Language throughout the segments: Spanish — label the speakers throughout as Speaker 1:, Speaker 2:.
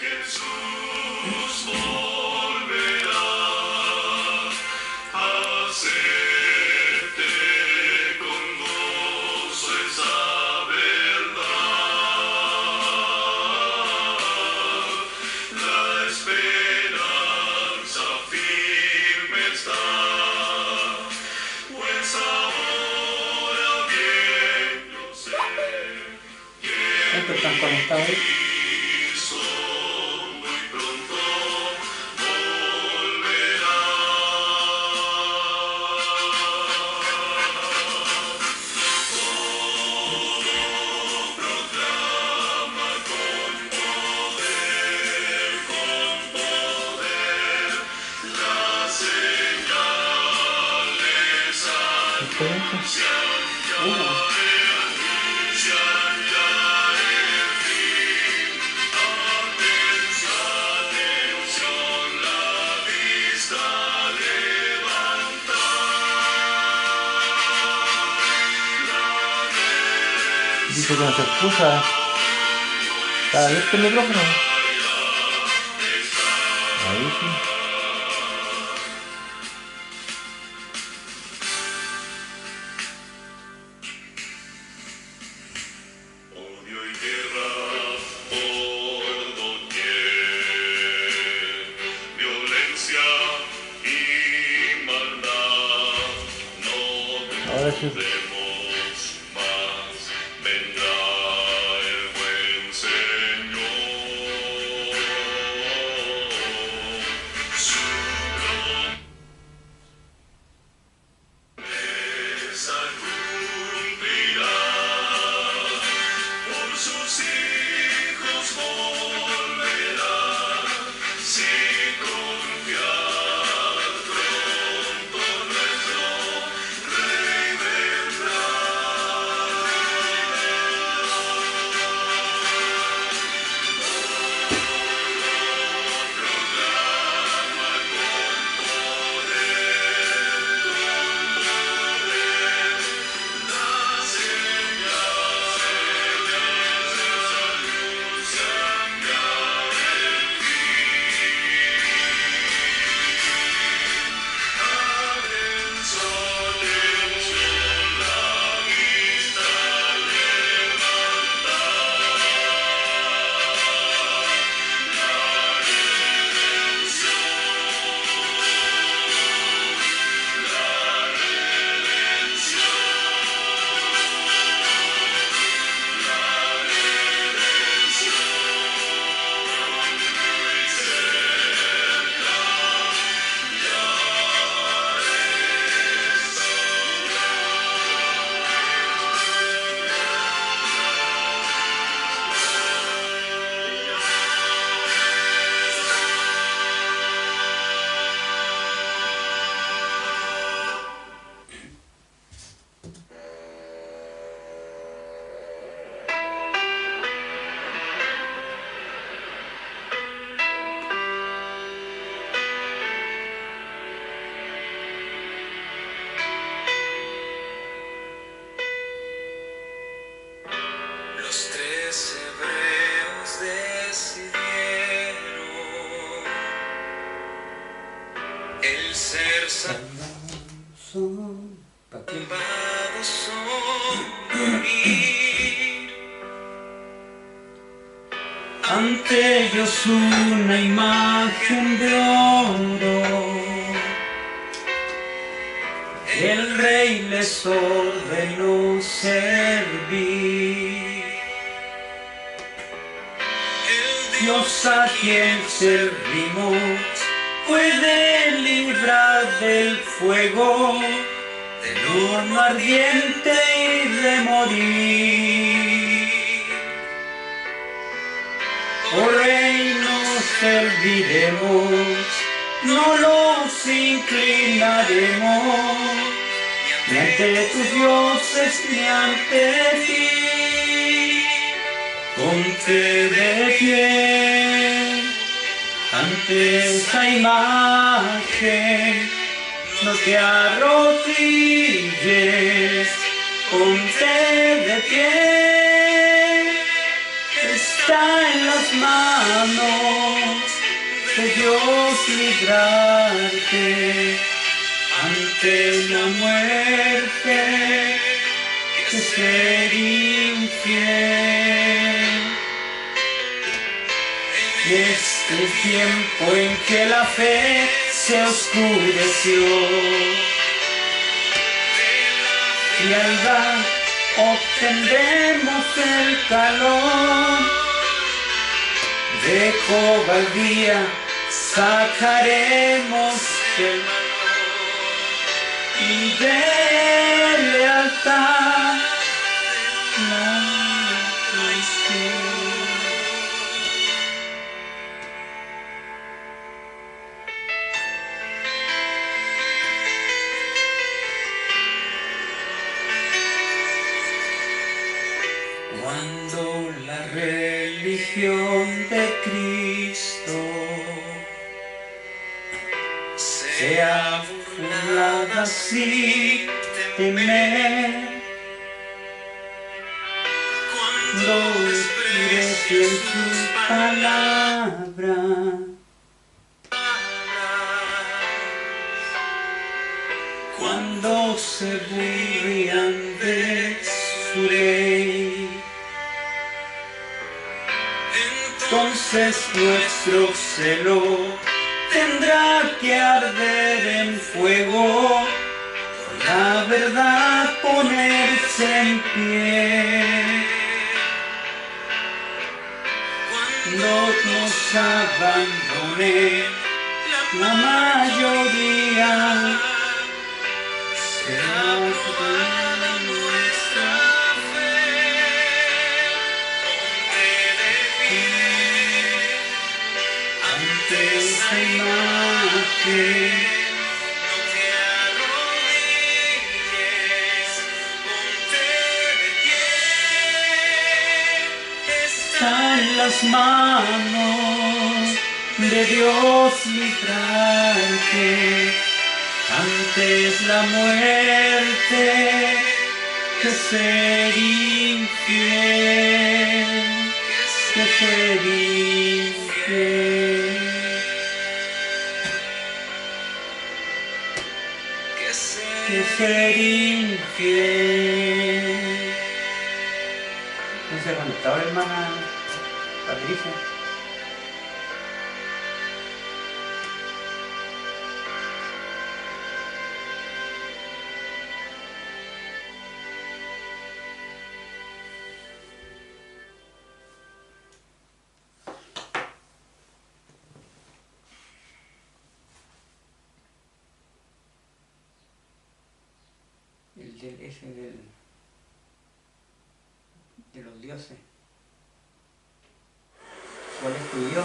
Speaker 1: Jesús volverá a hacerte con gozo esa verdad. La esperanza firme está, pues ahora bien yo sé que
Speaker 2: Estos están conectados ahí.
Speaker 1: Cristo muy pronto volverá. Proclama con poder las señales anuncian ya el fin. Atención, la vista levanta.
Speaker 2: Dice que no se escucha. ¿Está abierto el micrófono? Ahí sí.
Speaker 1: Odio y guerra por doquier, violencia y maldad. No
Speaker 2: Ahora sí.
Speaker 1: dudemos más, vendrá el buen Señor. Su promesa cumplirá. Por sus hijos volverá, sin confiar, pronto nuestro Rey vendrá. Proclama las señales anuncian ya el fin. Atención, la vista levanta. La redención, los tres hebreos decidieron el ser salvados o morir. Ante ellos una imagen de oro, el rey les ordenó servir. El Dios a quien servimos puede librar del fuego, del horno ardiente y de morir. Oh Rey, nos serviremos, no los inclinaremos, ni ante tus dioses ni ante ti. Ponte de pie ante esa imagen, no te arrodilles, ponte de pie, está en las manos de Dios librarte ante la muerte que ser infiel. Este tiempo en que la fe se oscureció, frialdad obtendremos el calor, de cobardía sacaremos el valor, y de lealtad la traición. Cuando la religión de Cristo sea burlada sin temer, cuando desprecien sus palabras, cuando se burlan de su ley, entonces nuestro celo tendrá que arder en fuego, por la verdad ponerse en pie. Cuando nos abandone la mayoría, será toda nuestra fe. Esa imagen, no te arrodilles, ponte de pie. Está en las manos de Dios librarte antes la muerte que ser infiel, que ser infiel. Que ser infiel. ¿No se conectaba la hermana Patricia? Ese de los dioses. ¿Cuál estudió?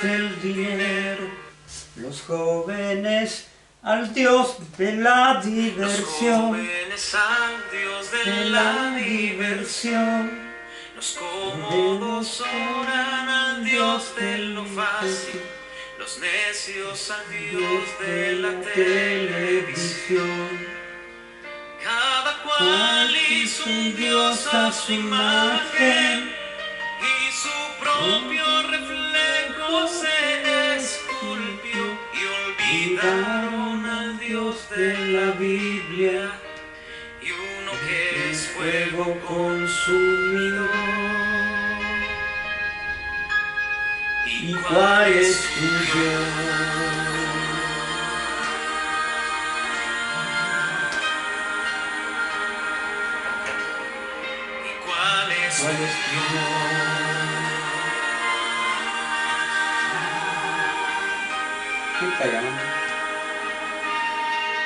Speaker 1: Del dinero, los jóvenes al Dios de la diversión, los jóvenes al Dios de la diversión, los cómodos oran al Dios de lo fácil, los necios al Dios de la televisión. Cada cual hizo un Dios a su imagen y su propio reflejo se esculpió, y olvidaron al Dios de la Biblia y uno que es fuego consumidor. ¿Y cuál es tu Dios? ¿Y cuál es tu Dios? ¿Qué está llamando?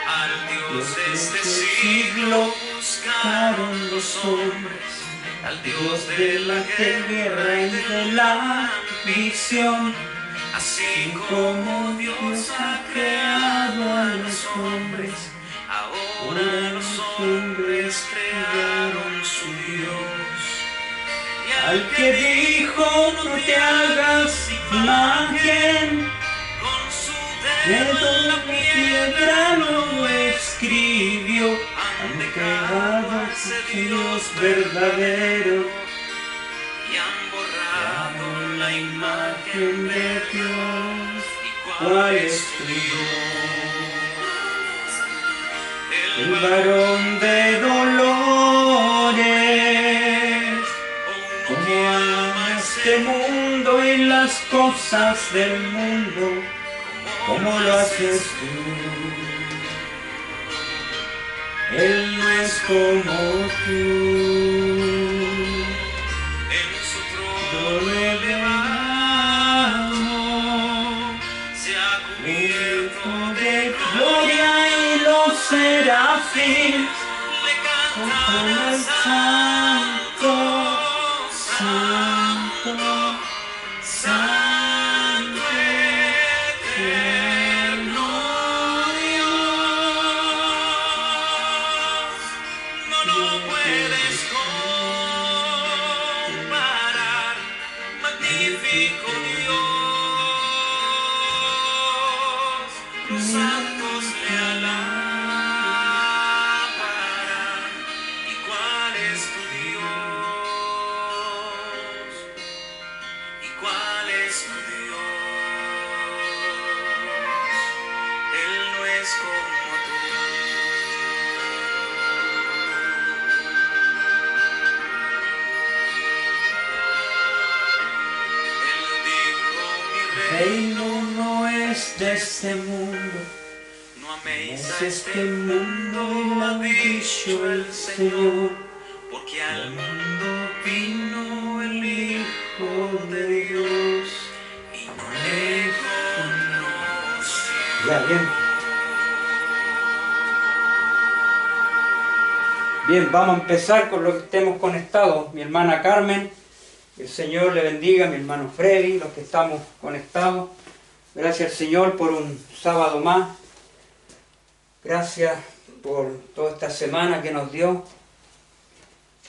Speaker 1: Al Dios de este siglo buscaron los hombres, al Dios de la guerra y de la visión. Así como Dios ha creado a los hombres, ahora los hombres crearon su Dios. Y al que dijo no te hagas imagen, con su dedo en la piedra lo escribió. Han dejado a ese Dios verdadero y han borrado la imagen de Dios. ¿Y cuál es tu Dios? El varón de dolores, como ama este mundo y las cosas del mundo, como lo haces tú. Él no es como tú. En su trono elevado se ha cubierto de gloria y los serafines le cantan al santo, santo, santo eterno Dios. No lo puedes comparar, magnífico Dios. Los santos le alabarán. ¿Y cuál es tu Dios? ¿Y cuál es tu Dios? Él no es como tú. Él dijo, mi reino no es de este mundo, no améis a este mundo, lo ha dicho el Señor, porque al mundo vino el Hijo de Dios y no le conoció.
Speaker 2: Ya, bien. Bien, vamos a empezar con lo que estemos conectados. Mi hermana Carmen, el Señor le bendiga, mi hermano Freddy, los que estamos conectados. Gracias al Señor por un sábado más. Gracias por toda esta semana que nos dio.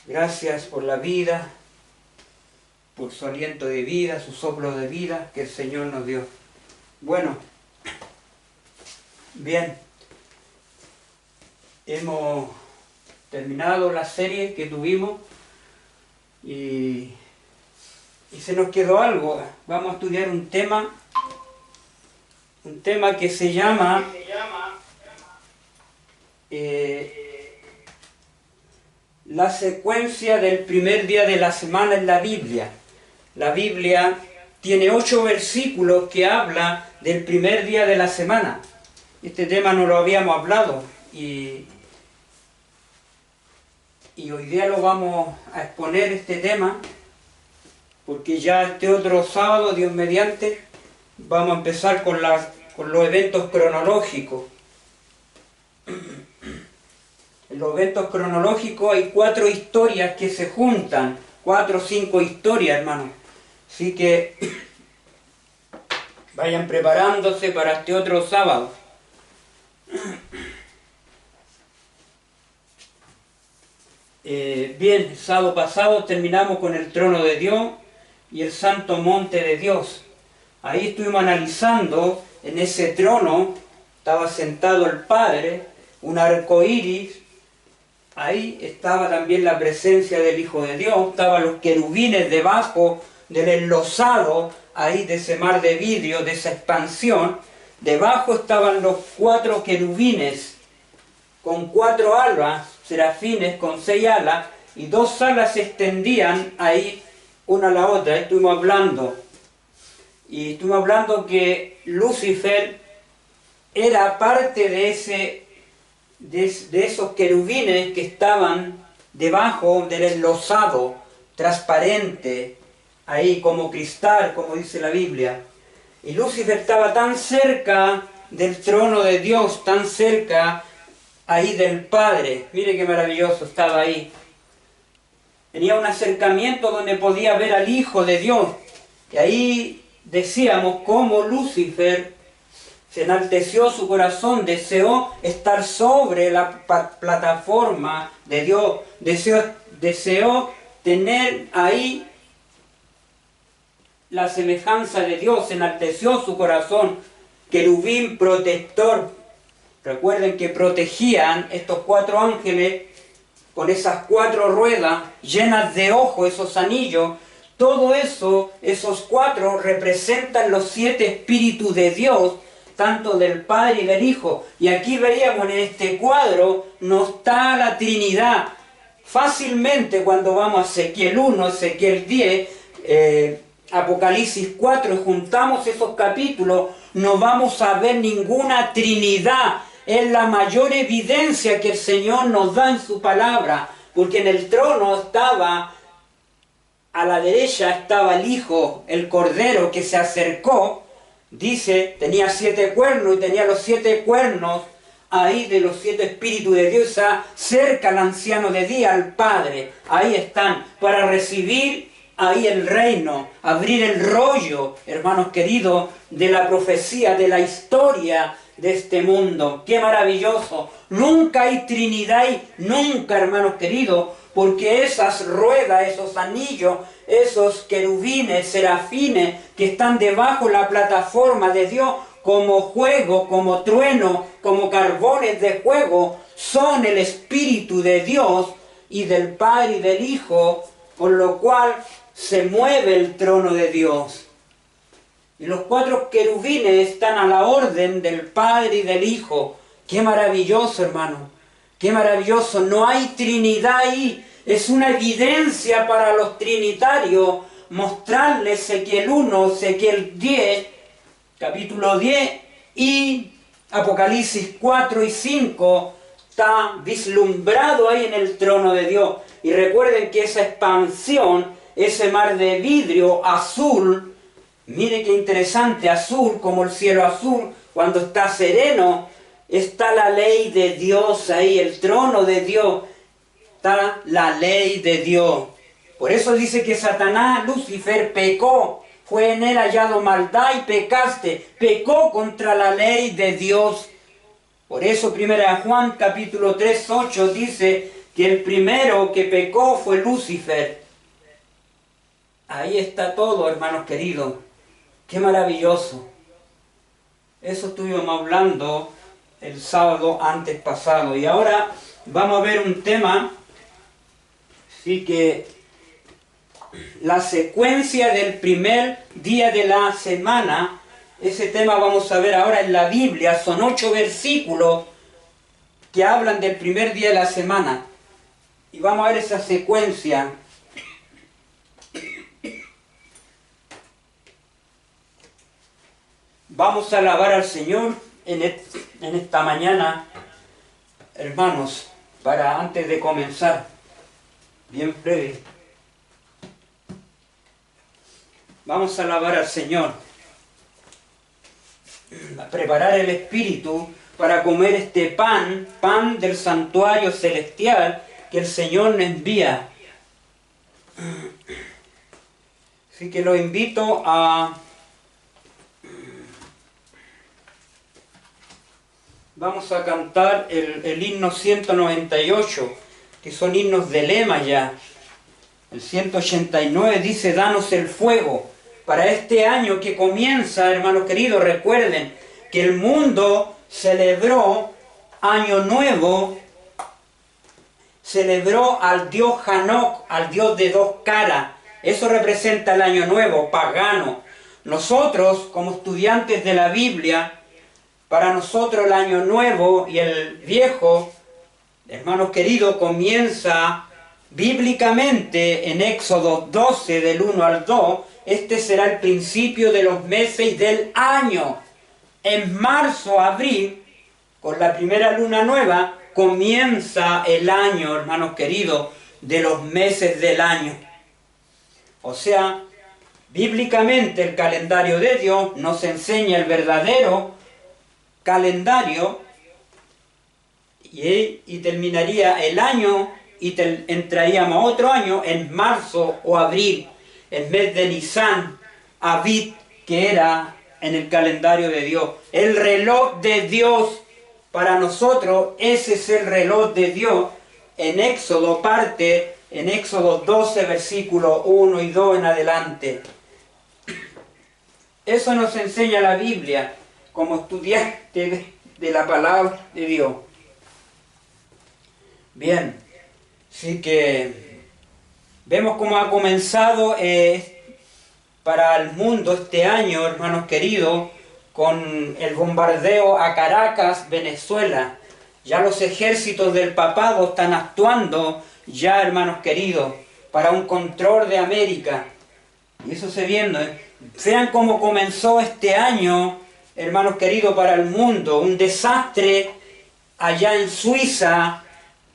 Speaker 2: Gracias por la vida, por su aliento de vida, su soplo de vida que el Señor nos dio. Bueno, bien, hemos terminado la serie que tuvimos y se nos quedó algo. Vamos a estudiar un tema que se llama la secuencia del primer día de la semana en la Biblia. La Biblia tiene 8 versículos que habla del primer día de la semana. Este tema no lo habíamos hablado y hoy día lo vamos a exponer, este tema, porque ya este otro sábado, Dios mediante, vamos a empezar con los eventos cronológicos. En los eventos cronológicos hay 4 historias que se juntan, 4 o 5 historias, hermano. Así que vayan preparándose para este otro sábado. Bien, el sábado pasado terminamos con el trono de Dios y el santo monte de Dios. Ahí estuvimos analizando, en ese trono estaba sentado el Padre, un arco iris. Ahí estaba también la presencia del Hijo de Dios, estaban los querubines debajo del enlosado, ahí de ese mar de vidrio, de esa expansión. Debajo estaban los 4 querubines, con 4 alas, serafines con 6 alas, y 2 alas se extendían ahí, una a la otra. Ahí estuvimos hablando. Y estuvimos hablando que Lucifer era parte de esos querubines que estaban debajo del enlosado, transparente, ahí como cristal, como dice la Biblia. Y Lucifer estaba tan cerca del trono de Dios, tan cerca ahí del Padre. Mire qué maravilloso, estaba ahí. tenía un acercamiento donde podía ver al Hijo de Dios. Y ahí decíamos cómo Lucifer se enalteció su corazón, deseó estar sobre la plataforma de Dios, deseó tener ahí la semejanza de Dios, se enalteció su corazón, querubín protector. Recuerden que protegían estos 4 ángeles con esas 4 ruedas llenas de ojos, esos anillos. Todo eso, esos 4 representan los 7 espíritus de Dios, tanto del Padre y del Hijo. Y aquí veíamos en este cuadro, no está la Trinidad. Fácilmente cuando vamos a Ezequiel 1, Ezequiel 10, Apocalipsis 4, y juntamos esos capítulos, no vamos a ver ninguna Trinidad. Es la mayor evidencia que el Señor nos da en su palabra, porque en el trono estaba, a la derecha estaba el Hijo, el Cordero que se acercó, dice, tenía 7 cuernos y tenía los 7 cuernos ahí de los 7 espíritus de Dios, cerca al anciano de día, al Padre, ahí están, para recibir ahí el reino, abrir el rollo, hermanos queridos, de la profecía, de la historia de este mundo. ¡Qué maravilloso! Nunca hay Trinidad, nunca, hermanos queridos, porque esas ruedas, esos anillos, esos querubines, serafines que están debajo de la plataforma de Dios, como fuego, como trueno, como carbones de fuego, son el Espíritu de Dios y del Padre y del Hijo, por lo cual se mueve el trono de Dios. Y los 4 querubines están a la orden del Padre y del Hijo. ¡Qué maravilloso, hermano! ¡Qué maravilloso! No hay Trinidad ahí. Es una evidencia para los trinitarios mostrarles Ezequiel 1, Ezequiel 10, capítulo 10 y Apocalipsis 4 y 5 está vislumbrado ahí en el trono de Dios. Y recuerden que esa expansión, ese mar de vidrio azul, mire qué interesante, azul como el cielo azul, cuando está sereno, está la ley de Dios ahí, el trono de Dios, está la ley de Dios. Por eso dice que Satanás, Lucifer, pecó, fue en él hallado maldad y pecaste, pecó contra la ley de Dios. Por eso 1 Juan capítulo 3, 8 dice que el primero que pecó fue Lucifer. Ahí está todo, hermanos queridos. ¡Qué maravilloso! Eso estuvimos hablando el sábado antes pasado. Y ahora vamos a ver un tema, sí, que la secuencia del primer día de la semana, ese tema vamos a ver ahora en la Biblia. Son 8 versículos que hablan del primer día de la semana. Y vamos a ver esa secuencia. Vamos a alabar al Señor en esta mañana, hermanos, para antes de comenzar, bien breve. Vamos a alabar al Señor, a preparar el espíritu para comer este pan del santuario celestial que el Señor nos envía. Así que lo invito a... Vamos a cantar el himno 198, que son himnos de lema ya. El 189 dice, danos el fuego. Para este año que comienza, hermanos queridos, recuerden que el mundo celebró Año Nuevo, celebró al dios Hanok, al dios de 2 caras. Eso representa el Año Nuevo, pagano. Nosotros, como estudiantes de la Biblia, para nosotros el Año Nuevo y el Viejo, hermanos queridos, comienza bíblicamente en Éxodo 12, del 1 al 2. Este será el principio de los meses del año. En marzo, abril, con la primera luna nueva, comienza el año, hermanos queridos, de los meses del año. O sea, bíblicamente el calendario de Dios nos enseña el verdadero calendario y terminaría el año y entraríamos a otro año en marzo o abril, el mes de Nisan, Abid, que era en el calendario de Dios. El reloj de Dios para nosotros, ese es el reloj de Dios. En Éxodo parte, en Éxodo 12, versículos 1 y 2 en adelante. Eso nos enseña la Biblia como estudiante de la palabra de Dios. Bien, así que vemos cómo ha comenzado para el mundo este año, hermanos queridos, con el bombardeo a Caracas, Venezuela. Ya los ejércitos del papado están actuando, ya, hermanos queridos, para un control de América. Y eso se viendo. Vean cómo comenzó este año, hermanos queridos, para el mundo. Un desastre allá en Suiza,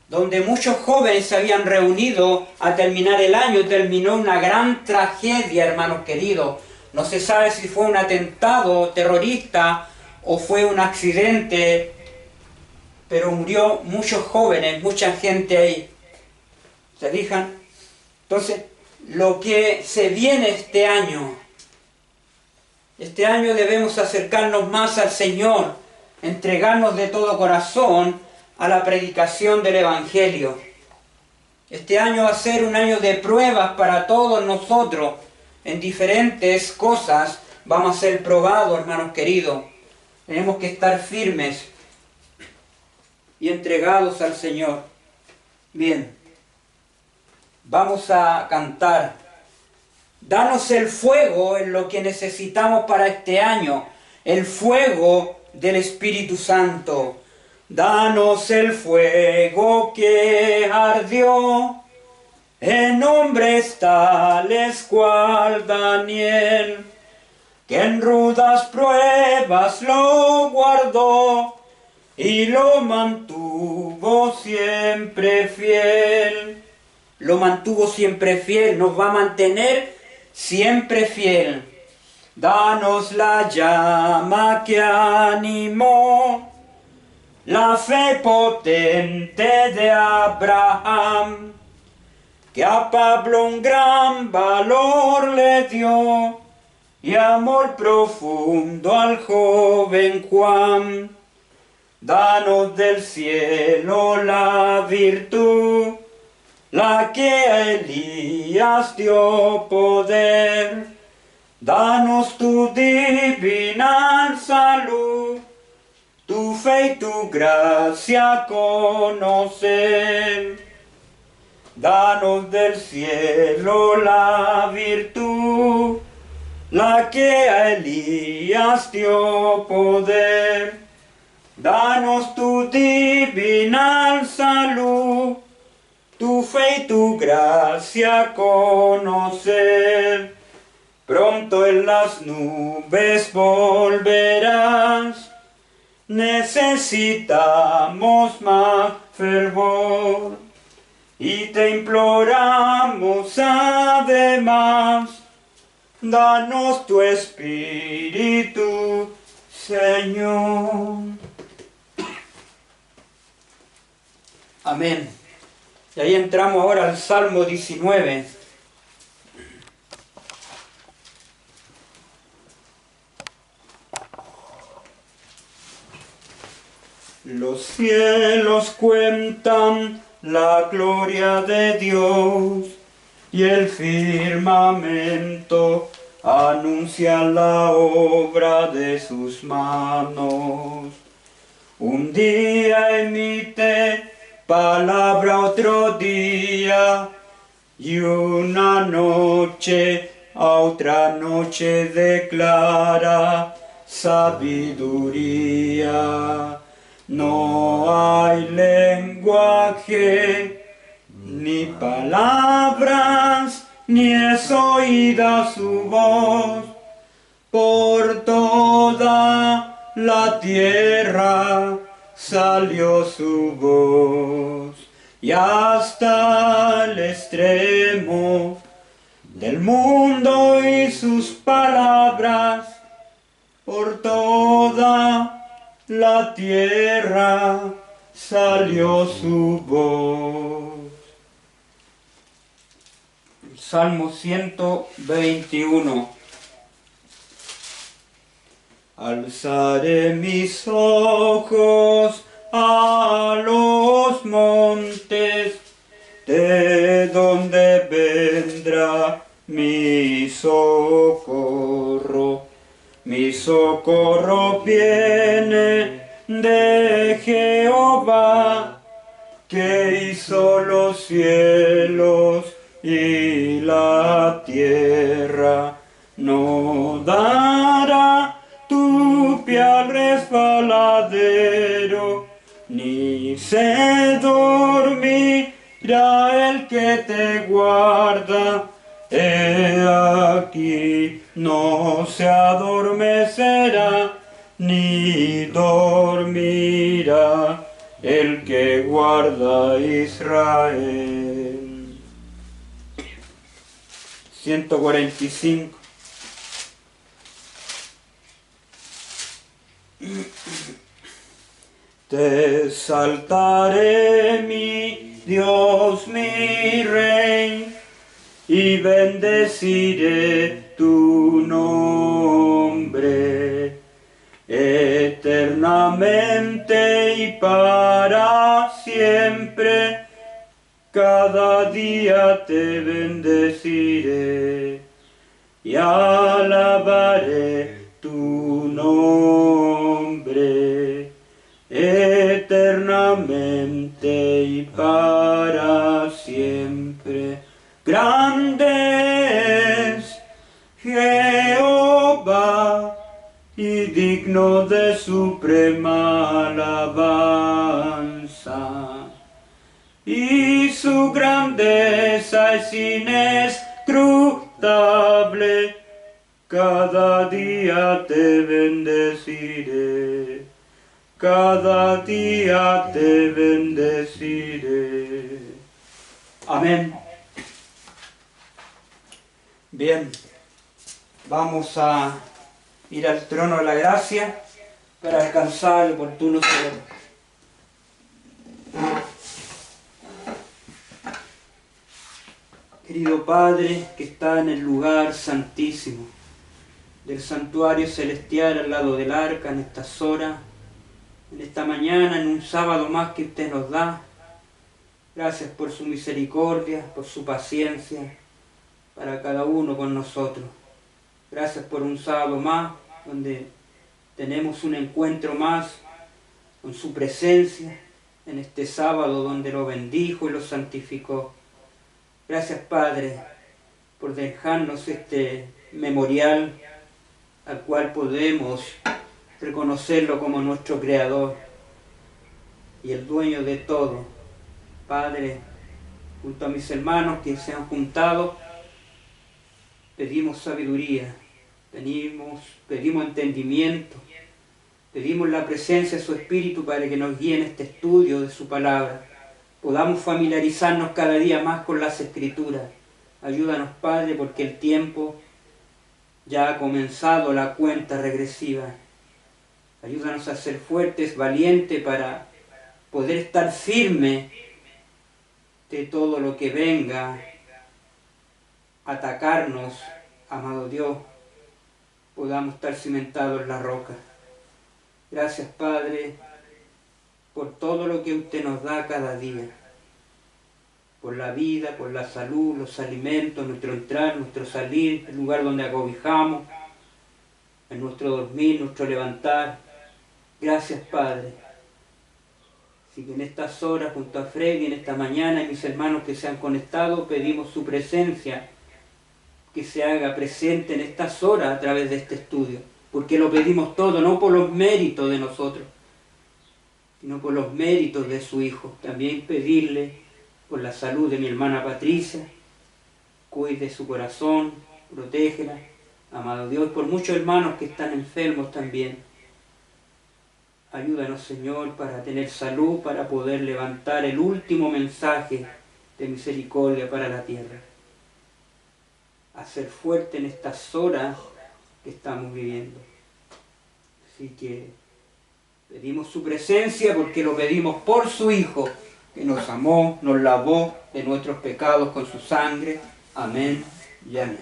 Speaker 2: donde muchos jóvenes se habían reunido a terminar el año. Terminó una gran tragedia, hermanos queridos. No se sabe si fue un atentado terrorista o fue un accidente, pero murió muchos jóvenes, mucha gente ahí. ¿Se fijan? Entonces, lo que se viene este año debemos acercarnos más al Señor, entregarnos de todo corazón a la predicación del Evangelio. Este año va a ser un año de pruebas para todos nosotros. En diferentes cosas vamos a ser probados, hermanos queridos. Tenemos que estar firmes y entregados al Señor. Bien, vamos a cantar. Danos el fuego en lo que necesitamos para este año, el fuego del Espíritu Santo. Danos el fuego que ardió en hombres tales cual Daniel, que en rudas pruebas lo guardó y lo mantuvo siempre fiel. Lo mantuvo siempre fiel, nos va a mantener siempre fiel. Danos la llama que animó la fe potente de Abraham, que a Pablo un gran valor le dio y amor profundo al joven Juan. Danos del cielo la virtud, la que a Elías dio poder. Danos tu divina salud, tu fe y tu gracia conocer. Danos del cielo la virtud, la que a Elías dio poder. Danos tu divina salud, tu fe y tu gracia conocer. Pronto en las nubes volverás, necesitamos más fervor, y te imploramos además, danos tu Espíritu, Señor. Amén. Y ahí entramos ahora al Salmo 19. Los cielos cuentan la gloria de Dios, y el firmamento anuncia la obra de sus manos. Un día emite palabra otro día, y una noche a otra noche declara sabiduría. No hay lenguaje, ni palabras, ni es oída su voz. Por toda la tierra salió su voz, y hasta el extremo del mundo y sus palabras, por toda la tierra salió su voz. Salmo 121. Alzaré mis ojos a los montes, de donde vendrá mi socorro. Mi socorro viene de Jehová, que hizo los cielos y la tierra. No dará tu pie al resbaladero, ni se dormirá el que te guarda. He aquí, no se adormecerá, ni dormirá el que guarda a Israel. 145. Te exaltaré, mi Dios, mi Rey, y bendeciré tu nombre eternamente y para siempre. Cada día te bendeciré y alabaré tu nombre eternamente y para siempre. Grande es Jehová y digno de suprema alabanza, y su grandeza es inescrutable. Cada día te bendeciré, cada día te bendeciré. Amén. Bien, vamos a ir al trono de la gracia para alcanzar el oportuno socorro. Querido Padre, que está en el lugar santísimo del santuario celestial al lado del arca, en estas horas, en esta mañana, en un sábado más que usted nos da, gracias por su misericordia, por su paciencia para cada uno con nosotros. Gracias por un sábado más, donde tenemos un encuentro más con su presencia, en este sábado donde lo bendijo y lo santificó. Gracias, Padre, por dejarnos este memorial al cual podemos reconocerlo como nuestro Creador y el dueño de todo. Padre, junto a mis hermanos que se han juntado, pedimos sabiduría, pedimos entendimiento, pedimos la presencia de su Espíritu para que nos guíe en este estudio de su palabra. Podamos familiarizarnos cada día más con las Escrituras. Ayúdanos, Padre, porque el tiempo ya ha comenzado la cuenta regresiva. Ayúdanos a ser fuertes, valientes, para poder estar firmes de todo lo que venga a atacarnos, amado Dios. Podamos estar cimentados en la roca. Gracias, Padre, por todo lo que usted nos da cada día, por la vida, por la salud, los alimentos, nuestro entrar, nuestro salir, el lugar donde acobijamos, en nuestro dormir, nuestro levantar. Gracias, Padre. Así que en estas horas, junto a Freddy, en esta mañana, y mis hermanos que se han conectado, pedimos su presencia, que se haga presente en estas horas a través de este estudio, porque lo pedimos todo, no por los méritos de nosotros, sino por los méritos de su Hijo. También pedirle por la salud de mi hermana Patricia, cuide su corazón, protégela, amado Dios, por muchos hermanos que están enfermos también. Ayúdanos, Señor, para tener salud, para poder levantar el último mensaje de misericordia para la tierra. A ser fuerte en estas horas que estamos viviendo. Así que pedimos su presencia porque lo pedimos por su Hijo, que nos amó, nos lavó de nuestros pecados con su sangre. Amén y amén.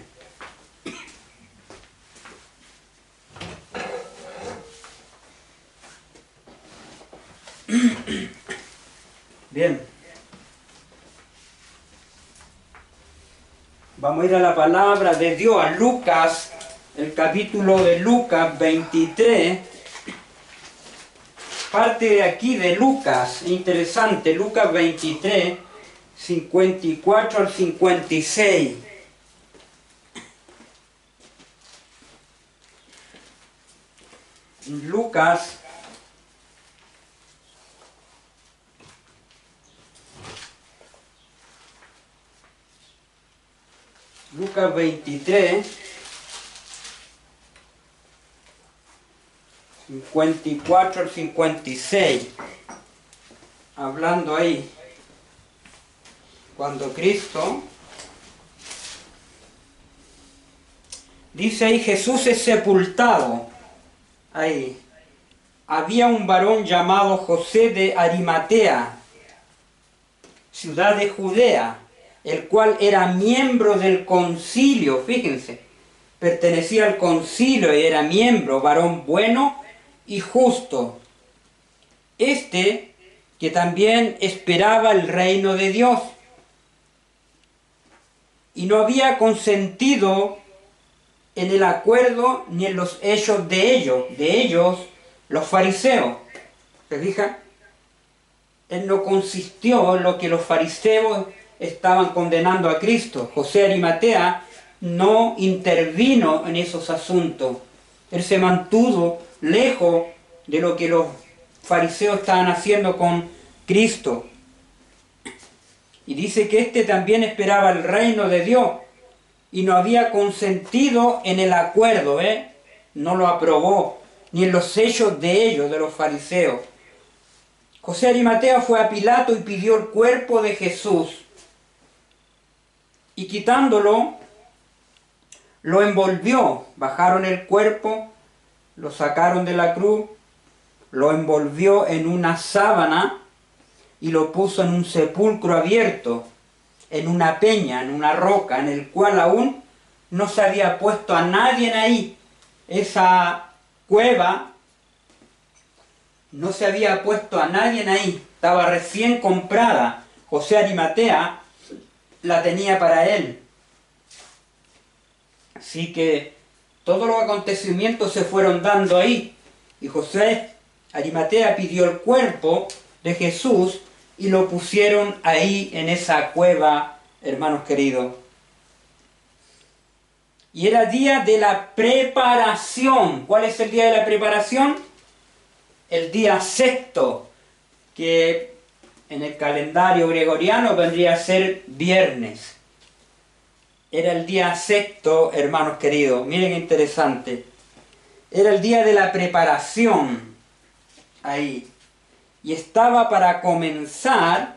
Speaker 2: Bien. Vamos a ir a la palabra de Dios, a Lucas, el capítulo de Lucas 23. Parte de aquí de Lucas, interesante, Lucas 23, 54 al 56. Lucas 23, 54 al 56, hablando ahí, cuando Cristo, dice ahí, Jesús es sepultado, ahí, había un varón llamado José de Arimatea, ciudad de Judea, el cual era miembro del concilio, fíjense, pertenecía al concilio y era miembro, varón bueno y justo. Este que también esperaba el reino de Dios y no había consentido en el acuerdo ni en los hechos de ellos, los fariseos. ¿Se fija? Él no consistió en lo que los fariseos estaban condenando a Cristo. José de Arimatea no intervino en esos asuntos. Él se mantuvo lejos de lo que los fariseos estaban haciendo con Cristo. Y dice que éste también esperaba el reino de Dios y no había consentido en el acuerdo, no lo aprobó, ni en los hechos de ellos, de los fariseos. José de Arimatea fue a Pilato y pidió el cuerpo de Jesús. Y quitándolo, lo envolvió. Bajaron el cuerpo, lo sacaron de la cruz, lo envolvió en una sábana y lo puso en un sepulcro abierto, en una peña, en una roca, en el cual aún no se había puesto a nadie ahí. Esa cueva no se había puesto a nadie ahí, estaba recién comprada. José de Arimatea la tenía para él. Así que todos los acontecimientos se fueron dando ahí. Y José de Arimatea pidió el cuerpo de Jesús y lo pusieron ahí en esa cueva, hermanos queridos. Y era día de la preparación. ¿Cuál es el día de la preparación? El día sexto, que en el calendario gregoriano vendría a ser viernes. Era el día sexto, hermanos queridos. Miren qué interesante. Era el día de la preparación. Ahí. Y estaba para comenzar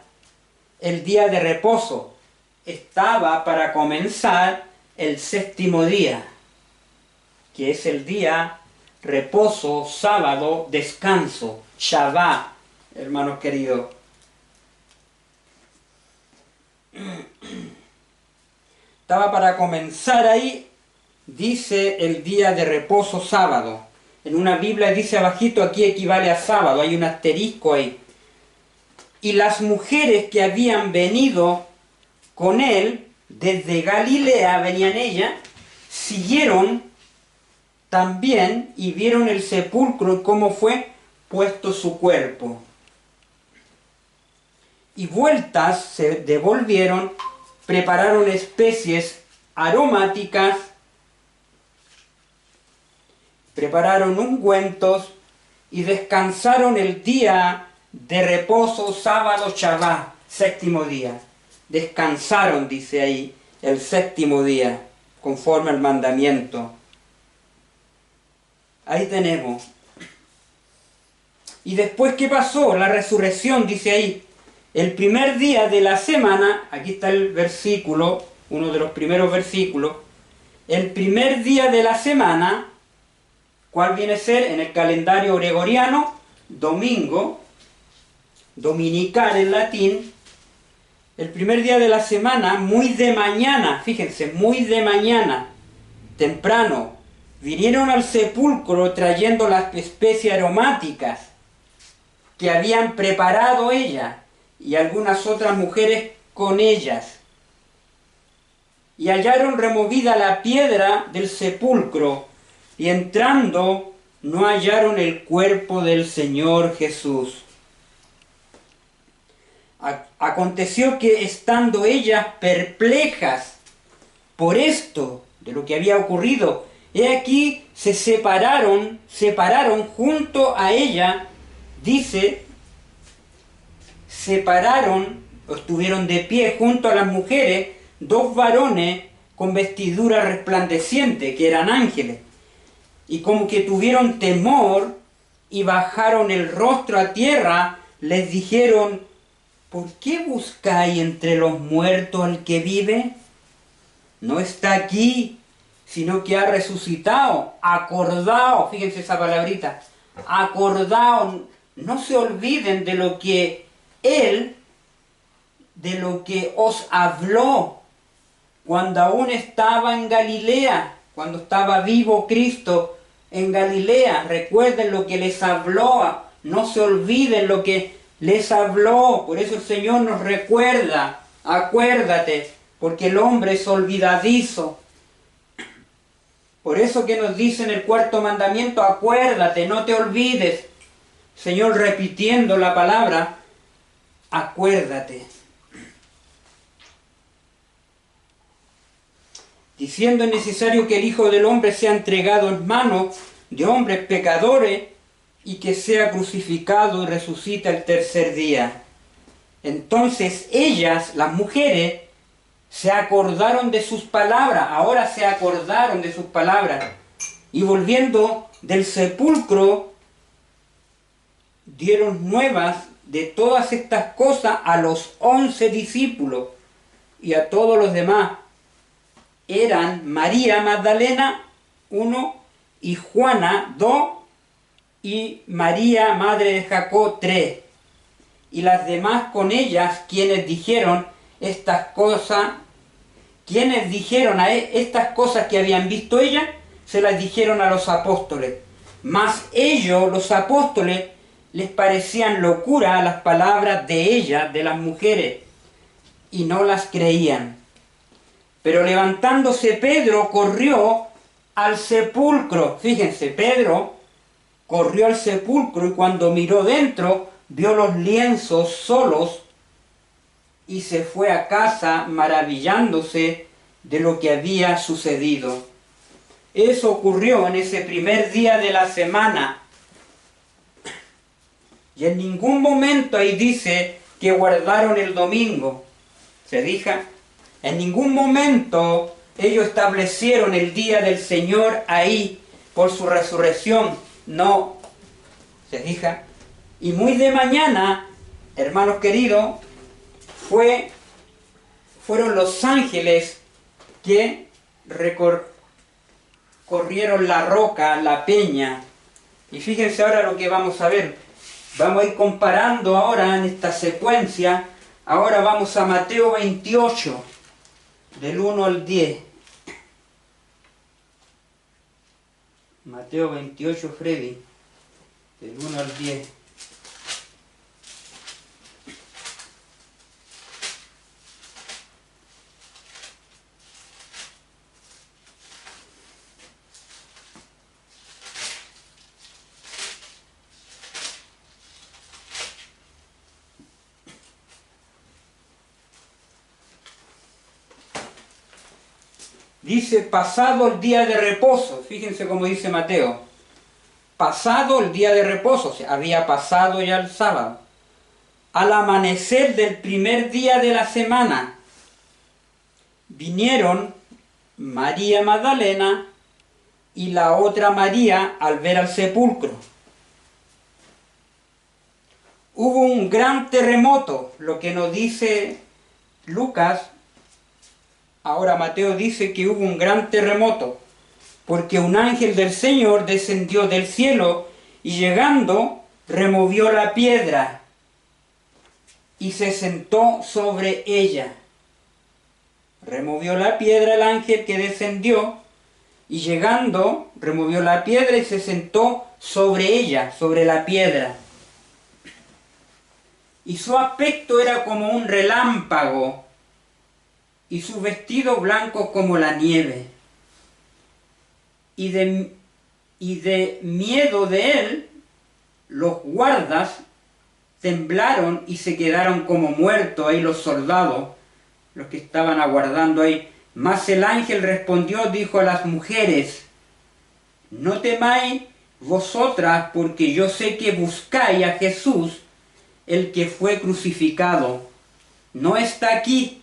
Speaker 2: el día de reposo. Estaba para comenzar el séptimo día, que es el día reposo, sábado, descanso, Shabbat, hermanos queridos. Estaba para comenzar ahí, dice el día de reposo sábado. En una Biblia dice abajito, aquí equivale a sábado, hay un asterisco ahí. Y las mujeres que habían venido con él, desde Galilea venían ellas, siguieron también y vieron el sepulcro y cómo fue puesto su cuerpo. Y vueltas se devolvieron, prepararon especies aromáticas, prepararon ungüentos y descansaron el día de reposo, sábado, Shabbat, séptimo día. Descansaron, dice ahí, el séptimo día, conforme al mandamiento. Ahí tenemos. Y después, ¿qué pasó? La resurrección, dice ahí. El primer día de la semana, aquí está el versículo, uno de los primeros versículos. El primer día de la semana, ¿cuál viene a ser? En el calendario gregoriano, domingo, dominical en latín. el primer día de la semana, muy de mañana, fíjense, muy de mañana, temprano, vinieron al sepulcro trayendo las especies aromáticas que habían preparado ella y algunas otras mujeres con ellas. Y hallaron removida la piedra del sepulcro, y entrando no hallaron el cuerpo del Señor Jesús. Aconteció que estando ellas perplejas por esto, de lo que había ocurrido, he aquí se separaron junto a ella, dice, estuvieron de pie junto a las mujeres, dos varones con vestidura resplandeciente, que eran ángeles, y como que tuvieron temor y bajaron el rostro a tierra, les dijeron: ¿por qué buscáis entre los muertos al que vive? No está aquí, sino que ha resucitado. Acordaos, fíjense esa palabrita, acordaos, no se olviden de lo que Él, de lo que os habló cuando aún estaba en Galilea, cuando estaba vivo Cristo en Galilea. Recuerden lo que les habló, no se olviden lo que les habló. Por eso el Señor nos recuerda: acuérdate, porque el hombre es olvidadizo. Por eso que nos dice en el cuarto mandamiento: acuérdate, no te olvides. Señor repitiendo la palabra, acuérdate. Diciendo: es necesario que el Hijo del Hombre sea entregado en manos de hombres pecadores y que sea crucificado y resucita el tercer día. Entonces ellas, las mujeres, se acordaron de sus palabras, ahora se acordaron de sus palabras, y volviendo del sepulcro, dieron nuevas de todas estas cosas a los 11 discípulos y a todos los demás. Eran María Magdalena, 1, y Juana, 2, y María, madre de Jacob, 3. Y las demás con ellas, quienes dijeron estas cosas, estas cosas que habían visto ellas, se las dijeron a los apóstoles. Mas ellos, los apóstoles, les parecían locura las palabras de ellas, de las mujeres, y no las creían. Pero levantándose Pedro, corrió al sepulcro. Fíjense, Pedro corrió al sepulcro y cuando miró dentro, vio los lienzos solos y se fue a casa maravillándose de lo que había sucedido. Eso ocurrió en ese primer día de la semana. Y en ningún momento ahí dice que guardaron el domingo. ¿Se fija? En ningún momento ellos establecieron el día del Señor ahí por su resurrección. No. ¿Se fija? Y muy de mañana, hermanos queridos, fueron los ángeles que corrieron la roca, la peña. Y fíjense ahora lo que vamos a ver. Vamos a ir comparando ahora en esta secuencia. Ahora vamos a Mateo 28, del 1 al 10. Mateo 28, Freddy, del 1 al 10. Dice: pasado el día de reposo. Fíjense cómo dice Mateo. Pasado el día de reposo, o sea, había pasado ya el sábado. Al amanecer del primer día de la semana, vinieron María Magdalena y la otra María al ver al sepulcro. Hubo un gran terremoto, lo que nos dice Lucas. Ahora Mateo dice que hubo un gran terremoto, porque un ángel del Señor descendió del cielo y llegando removió la piedra. y se sentó sobre ella. Removió la piedra el ángel que descendió, y llegando, removió la piedra y se sentó sobre ella, sobre la piedra. Y su aspecto era como un relámpago, y su vestido blanco como la nieve. Y de miedo de él, los guardas temblaron y se quedaron como muertos ahí los soldados, los que estaban aguardando ahí. Mas el ángel respondió, dijo a las mujeres: no temáis vosotras, porque yo sé que buscáis a Jesús, el que fue crucificado. No está aquí,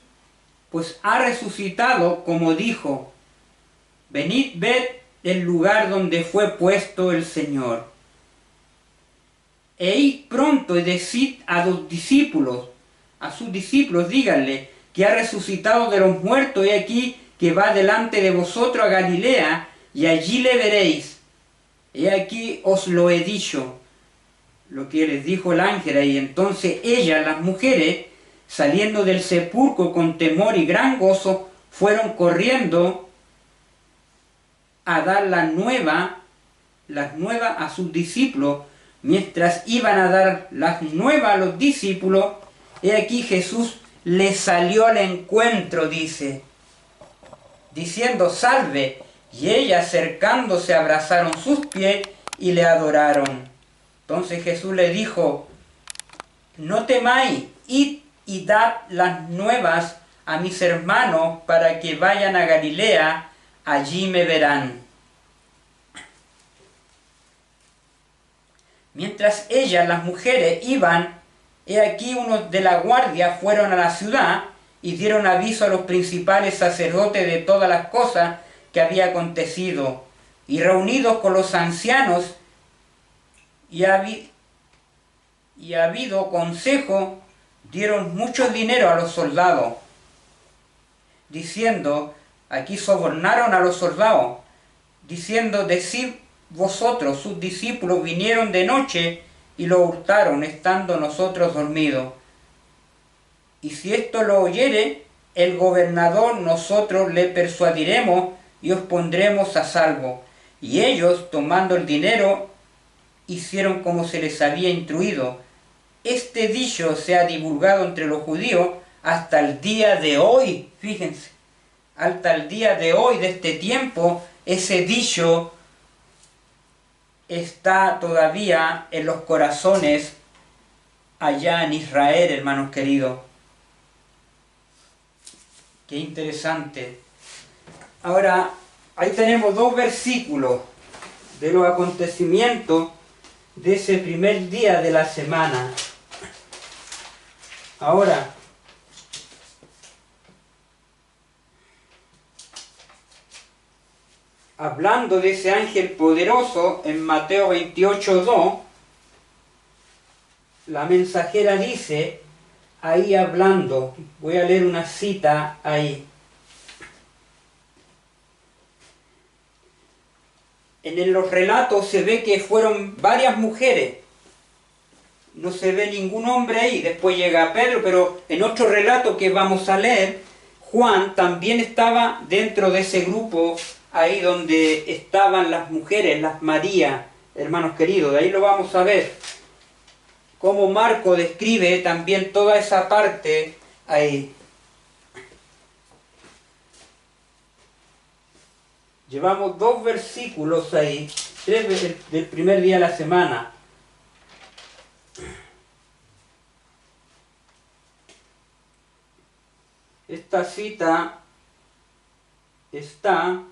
Speaker 2: pues ha resucitado, como dijo. Venid, ved el lugar donde fue puesto el Señor. E id pronto y decid a sus discípulos, díganle que ha resucitado de los muertos, y aquí que va delante de vosotros a Galilea, y allí le veréis. He aquí os lo he dicho, lo que les dijo el ángel. Y entonces ellas, las mujeres, saliendo del sepulcro con temor y gran gozo, fueron corriendo a dar las nuevas a sus discípulos. Mientras iban a dar las nuevas a los discípulos, he aquí Jesús les salió al encuentro, dice, diciendo: salve. Y ellas, acercándose, abrazaron sus pies y le adoraron. Entonces Jesús le dijo: no temáis, id y dad las nuevas a mis hermanos para que vayan a Galilea, allí me verán. Mientras ellas, las mujeres, iban, he aquí unos de la guardia fueron a la ciudad y dieron aviso a los principales sacerdotes de todas las cosas que había acontecido. Y reunidos con los ancianos y habido consejo, dieron mucho dinero a los soldados, diciendo, aquí sobornaron a los soldados, diciendo: decid vosotros, sus discípulos vinieron de noche y lo hurtaron, estando nosotros dormidos. Y si esto lo oyere el gobernador, nosotros le persuadiremos y os pondremos a salvo. Y ellos, tomando el dinero, hicieron como se les había instruido. Este dicho se ha divulgado entre los judíos hasta el día de hoy. Fíjense, hasta el día de hoy, de este tiempo, ese dicho está todavía en los corazones allá en Israel, hermanos queridos. Qué interesante. Ahora, ahí tenemos dos versículos de los acontecimientos de ese primer día de la semana. Ahora, hablando de ese ángel poderoso, en Mateo 28:2, la mensajera dice, ahí hablando, voy a leer una cita ahí. En los relatos se ve que fueron varias mujeres, no se ve ningún hombre ahí. Después llega Pedro, pero en otro relato que vamos a leer, Juan también estaba dentro de ese grupo, ahí donde estaban las mujeres, las Marías, hermanos queridos. De ahí lo vamos a ver, cómo Marco describe también toda esa parte ahí. Llevamos dos versículos ahí, tres del primer día de la semana. Esta cita está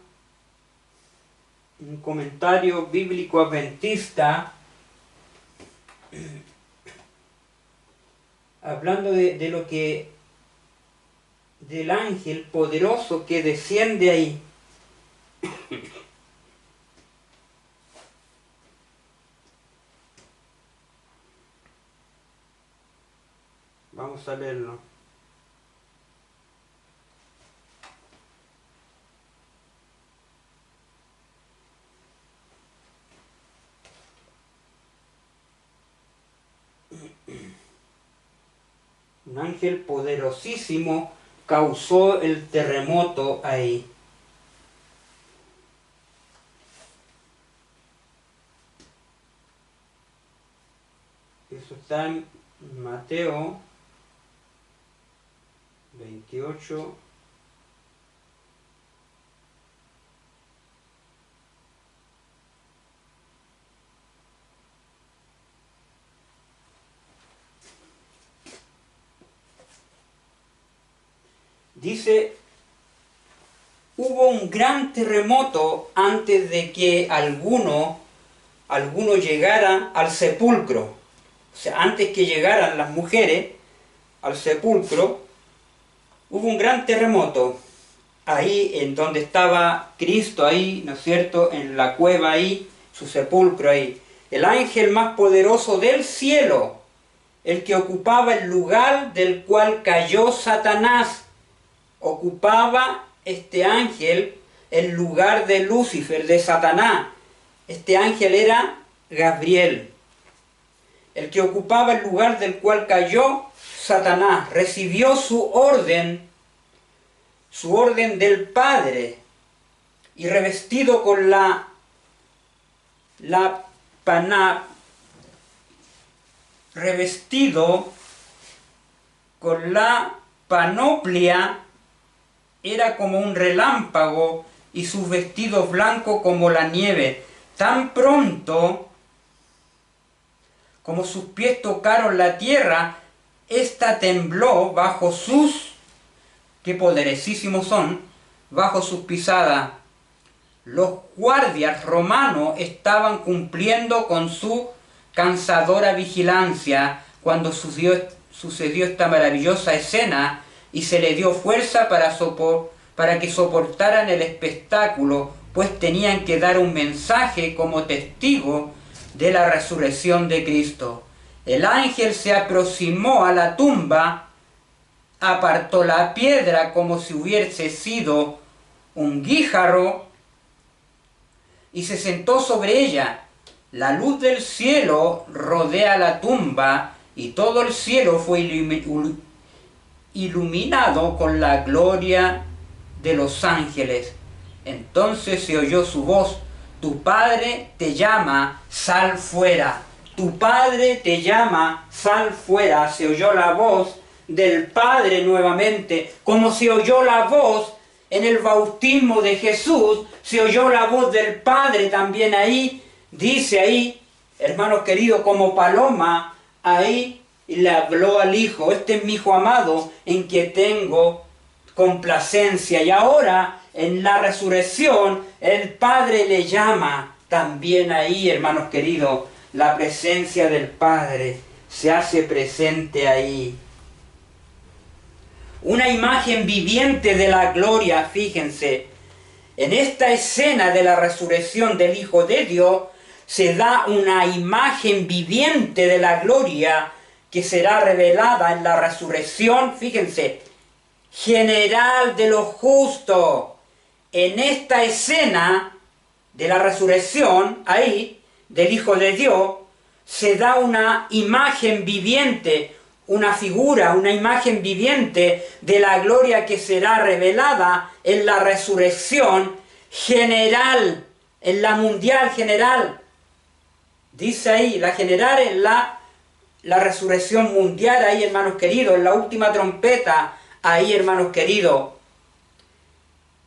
Speaker 2: en un comentario bíblico adventista, hablando de lo que, del ángel poderoso que desciende ahí. Vamos a leerlo. Un ángel poderosísimo causó el terremoto ahí. Eso está en Mateo 28. Dice, hubo un gran terremoto antes de que alguno llegara al sepulcro. O sea, antes que llegaran las mujeres al sepulcro, hubo un gran terremoto. Ahí en donde estaba Cristo, ahí, ¿no es cierto?, en la cueva ahí, su sepulcro ahí. El ángel más poderoso del cielo, el que ocupaba el lugar del cual cayó Satanás, ocupaba este ángel el lugar de Lucifer, de Satanás. Este ángel era Gabriel, el que ocupaba el lugar del cual cayó Satanás. Recibió su orden del Padre, y revestido con revestido con la panoplia, era como un relámpago, y sus vestidos blancos como la nieve. Tan pronto como sus pies tocaron la tierra, ésta tembló bajo sus, qué poderosísimos son, bajo sus pisadas. Los guardias romanos estaban cumpliendo con su cansadora vigilancia cuando sucedió esta maravillosa escena, y se le dio fuerza para que soportaran el espectáculo, pues tenían que dar un mensaje como testigo de la resurrección de Cristo. El ángel se aproximó a la tumba, apartó la piedra como si hubiese sido un guijarro, y se sentó sobre ella. La luz del cielo rodea la tumba, y todo el cielo fue iluminado con la gloria de los ángeles. Entonces se oyó su voz: tu padre te llama, sal fuera. Tu padre te llama, sal fuera. Se oyó la voz del Padre nuevamente, como se oyó la voz en el bautismo de Jesús. Se oyó la voz del Padre también ahí. Dice ahí, hermanos queridos, como paloma, ahí le habló al Hijo: este es mi Hijo amado, en que tengo complacencia. Y ahora, en la resurrección, el Padre le llama también ahí, hermanos queridos. La presencia del Padre se hace presente ahí. Una imagen viviente de la gloria, fíjense. En esta escena de la resurrección del Hijo de Dios, se da una imagen viviente de la gloria que será revelada en la resurrección, fíjense, general de los justos. En esta escena de la resurrección, ahí, del Hijo de Dios, se da una imagen viviente, una figura, una imagen viviente de la gloria que será revelada en la resurrección general, en la mundial general. Dice ahí, la general en la resurrección mundial, ahí, hermanos queridos, en la última trompeta, ahí, hermanos queridos.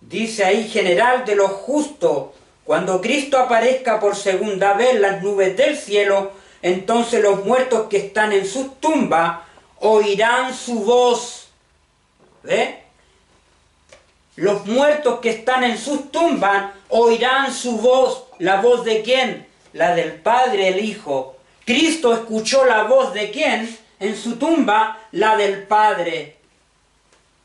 Speaker 2: Dice ahí, general de los justos. Cuando Cristo aparezca por segunda vez en las nubes del cielo, entonces los muertos que están en sus tumbas oirán su voz. ¿Ve? Los muertos que están en sus tumbas oirán su voz. ¿La voz de quién? La del Padre, el Hijo. Cristo escuchó la voz de quién en su tumba, la del Padre.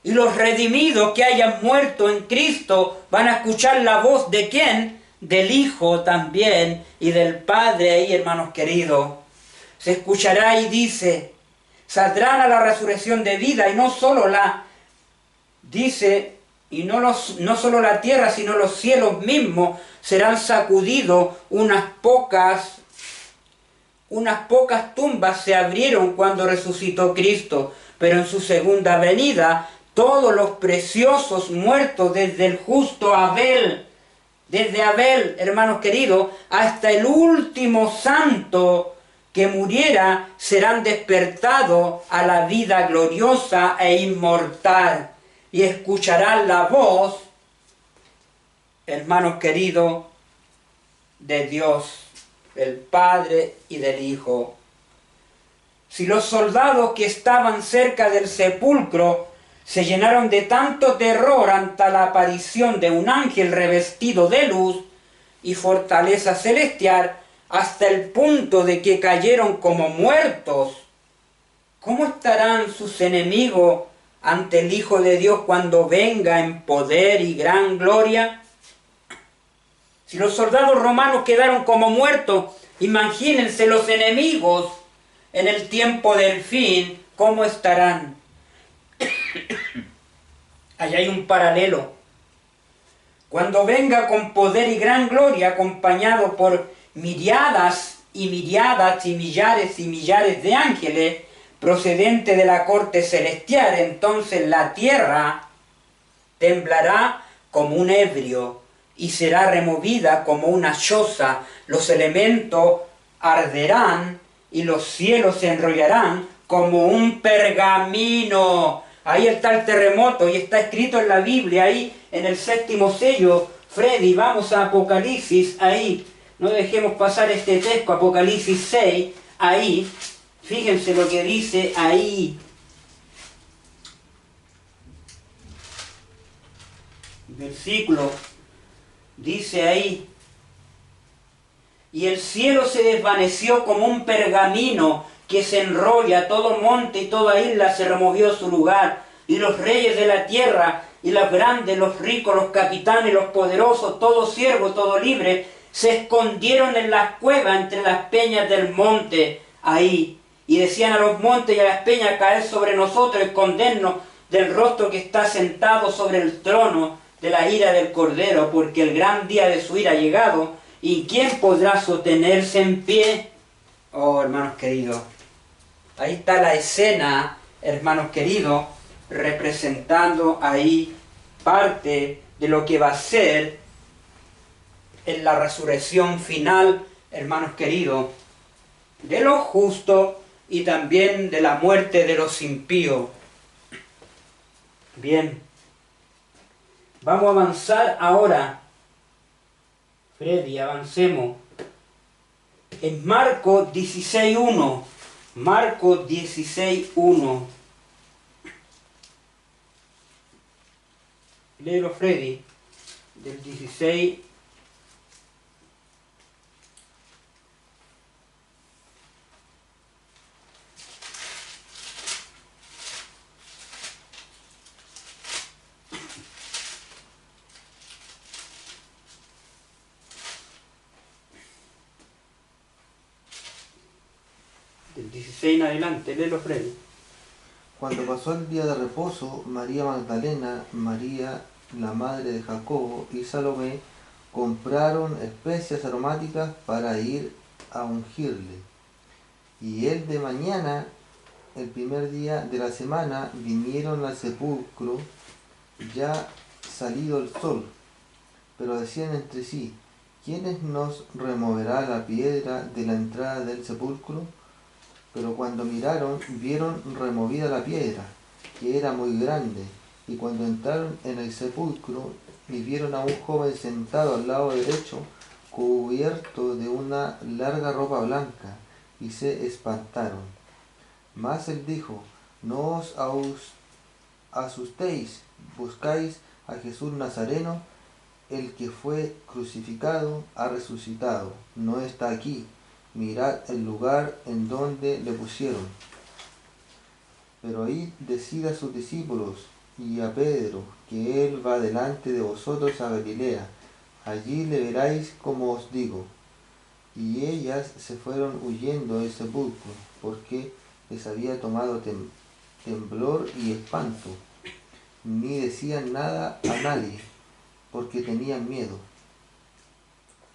Speaker 2: Y los redimidos que hayan muerto en Cristo van a escuchar la voz de quién, del Hijo también, y del Padre ahí, hermanos queridos. Se escuchará y dice, saldrán a la resurrección de vida, y no solo no solo la tierra, sino los cielos mismos serán sacudidos. Unas pocas tumbas se abrieron cuando resucitó Cristo, pero en su segunda venida todos los preciosos muertos desde el justo Abel, desde Abel, hermanos queridos, hasta el último santo que muriera, serán despertados a la vida gloriosa e inmortal y escucharán la voz, hermanos queridos, de Dios, del Padre y del Hijo. Si los soldados que estaban cerca del sepulcro se llenaron de tanto terror ante la aparición de un ángel revestido de luz y fortaleza celestial, hasta el punto de que cayeron como muertos, ¿cómo estarán sus enemigos ante el Hijo de Dios cuando venga en poder y gran gloria? Si los soldados romanos quedaron como muertos, imagínense los enemigos en el tiempo del fin, ¿cómo estarán? Allá hay un paralelo. Cuando venga con poder y gran gloria, acompañado por miriadas y miriadas y millares de ángeles, procedente de la corte celestial, entonces la tierra temblará como un ebrio y será removida como una choza, los elementos arderán y los cielos se enrollarán como un pergamino. Ahí está el terremoto y está escrito en la Biblia, ahí en el 7º sello. Freddy, vamos a Apocalipsis, ahí. No dejemos pasar este texto, Apocalipsis 6, ahí. Fíjense lo que dice ahí. Versículo, dice ahí. Y el cielo se desvaneció como un pergamino que se enrolla, todo monte y toda isla se removió a su lugar, y los reyes de la tierra, y los grandes, los ricos, los capitanes, los poderosos, todo siervo, todo libre, se escondieron en las cuevas entre las peñas del monte, ahí, y decían a los montes y a las peñas: caed sobre nosotros, escondernos del rostro que está sentado sobre el trono de la ira del Cordero, porque el gran día de su ira ha llegado, y ¿quién podrá sostenerse en pie? Oh, hermanos queridos, ahí está la escena, hermanos queridos, representando ahí parte de lo que va a ser en la resurrección final, hermanos queridos, de los justos y también de la muerte de los impíos. Bien, vamos a avanzar ahora. Freddy, avancemos. En Marcos 16:1. Marcos 16:1. Léelo, Freddy. Del 16. Del 16 en adelante, léelo, Freddy.
Speaker 3: Cuando pasó el día de reposo, María Magdalena, María la madre de Jacobo y Salomé compraron especias aromáticas para ir a ungirle. Y él de mañana, el primer día de la semana, vinieron al sepulcro ya salido el sol. Pero decían entre sí: ¿quién nos removerá la piedra de la entrada del sepulcro? Pero cuando miraron, vieron removida la piedra, que era muy grande. Y cuando entraron en el sepulcro, y vieron a un joven sentado al lado derecho, cubierto de una larga ropa blanca, y se espantaron. Mas él dijo: no os asustéis, buscáis a Jesús Nazareno, el que fue crucificado, ha resucitado, no está aquí. Mirad el lugar en donde le pusieron. Pero id, decid a sus discípulos y a Pedro que él va delante de vosotros a Galilea. Allí le veréis como os digo. Y ellas se fueron huyendo del sepulcro, porque les había tomado temblor y espanto. Ni decían nada a nadie, porque tenían miedo.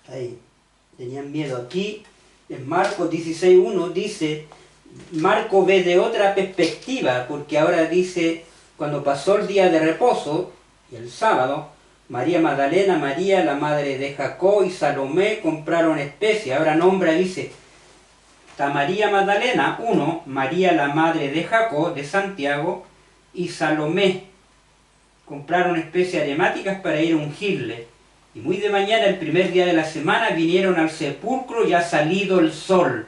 Speaker 2: Ahí, tenían miedo. Aquí en Marcos 16:1 dice: Marco ve de otra perspectiva, porque ahora dice, cuando pasó el día de reposo, el sábado, María Magdalena, María, la madre de Jacob y Salomé compraron especias. Ahora nombra, dice, está María Magdalena, uno, María, la madre de Jacob, de Santiago, y Salomé. Compraron especias aromáticas para ir a ungirle. Y muy de mañana, el primer día de la semana, vinieron al sepulcro y ha salido el sol.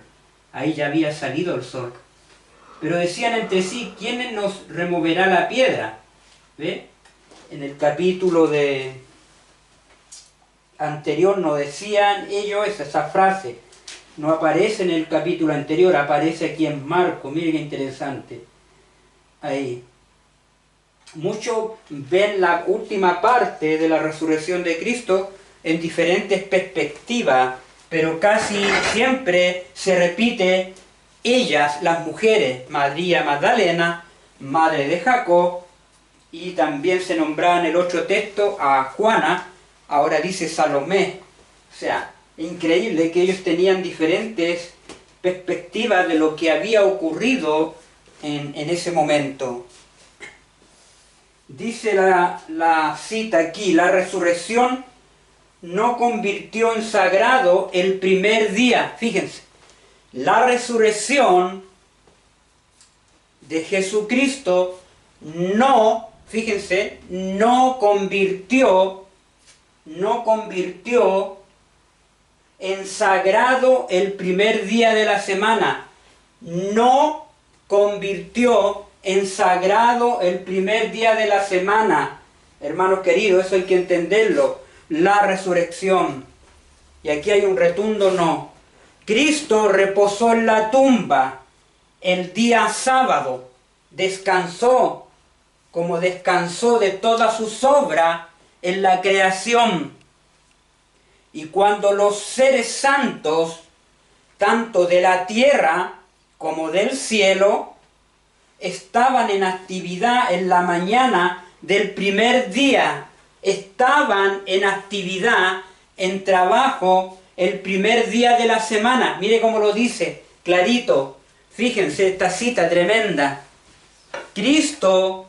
Speaker 2: Ahí ya había salido el sol. Pero decían entre sí, ¿quién nos removerá la piedra? ¿Ve? En el capítulo anterior nos decían ellos esa frase. No aparece en el capítulo anterior, aparece aquí en Marcos. Miren qué interesante. Ahí. Muchos ven la última parte de la resurrección de Cristo en diferentes perspectivas, pero casi siempre se repite ellas, las mujeres, María Magdalena, madre de Jacob, y también se nombraba en el otro texto a Juana, ahora dice Salomé. O sea, increíble que ellos tenían diferentes perspectivas de lo que había ocurrido en ese momento. Dice la cita aquí, la resurrección no convirtió en sagrado el primer día. Fíjense, la resurrección de Jesucristo no, fíjense, no convirtió en sagrado el primer día de la semana. No convirtió en sagrado el primer día de la semana. Hermanos queridos, eso hay que entenderlo. La resurrección. Y aquí hay un rotundo no. Cristo reposó en la tumba el día sábado. Descansó, como descansó de todas sus obras en la creación. Y cuando los seres santos, tanto de la tierra como del cielo, estaban en actividad en la mañana del primer día, estaban en actividad, en trabajo, el primer día de la semana. Mire cómo lo dice, clarito. Fíjense esta cita tremenda. Cristo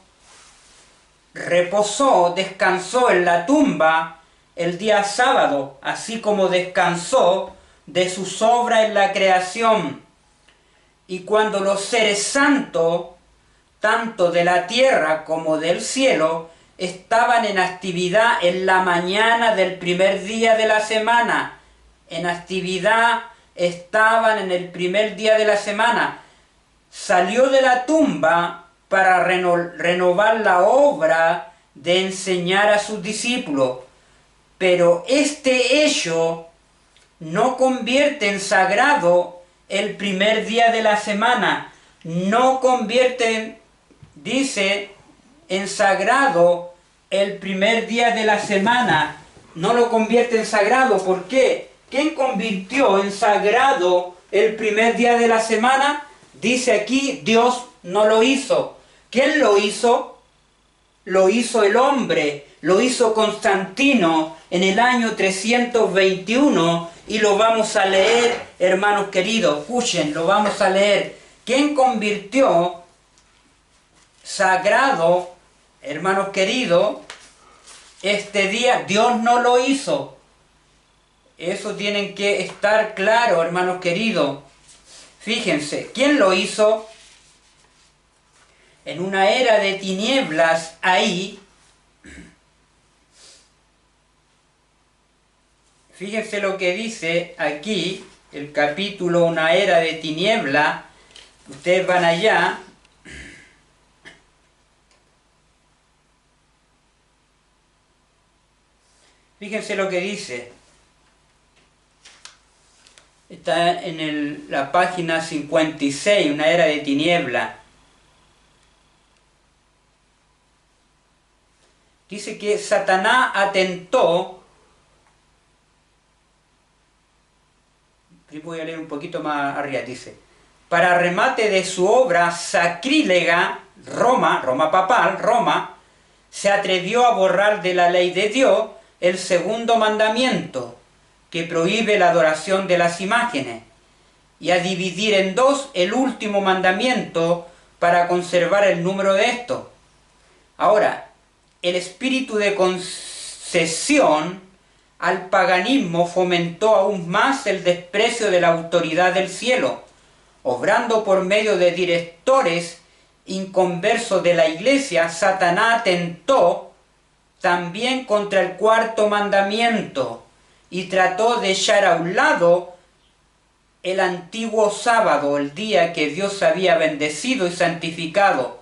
Speaker 2: reposó, descansó en la tumba el día sábado, así como descansó de sus obras en la creación. Y cuando los seres santos, tanto de la tierra como del cielo, estaban en actividad en la mañana del primer día de la semana. En actividad estaban en el primer día de la semana. Salió de la tumba para renovar la obra de enseñar a sus discípulos. Pero este hecho no convierte en sagrado el primer día de la semana. No convierte, dice, en sagrado el primer día de la semana. No lo convierte en sagrado. ¿Por qué? ¿Quién convirtió en sagrado el primer día de la semana? Dice aquí, Dios no lo hizo. ¿Quién lo hizo? Lo hizo el hombre, lo hizo Constantino en el año 321 y lo vamos a leer, hermanos queridos, escuchen, lo vamos a leer. ¿Quién convirtió sagrado, hermanos queridos, este día? Dios no lo hizo. Eso tienen que estar claro, hermanos queridos. Fíjense, ¿quién lo hizo? En una era de tinieblas ahí, fíjense lo que dice aquí, el capítulo Una era de tinieblas. Ustedes van allá. Fíjense lo que dice. Está en la página 56, Una era de tinieblas. Dice que Satanás atentó, voy a leer un poquito más arriba, dice, para remate de su obra sacrílega, Roma papal, Roma, se atrevió a borrar de la ley de Dios el segundo mandamiento, que prohíbe la adoración de las imágenes, y a dividir en dos el último mandamiento para conservar el número de estos. Ahora, el espíritu de concesión al paganismo fomentó aún más el desprecio de la autoridad del cielo, obrando por medio de directores inconversos de la iglesia. Satanás atentó también contra el cuarto mandamiento y trató de echar a un lado el antiguo sábado, el día que Dios había bendecido y santificado,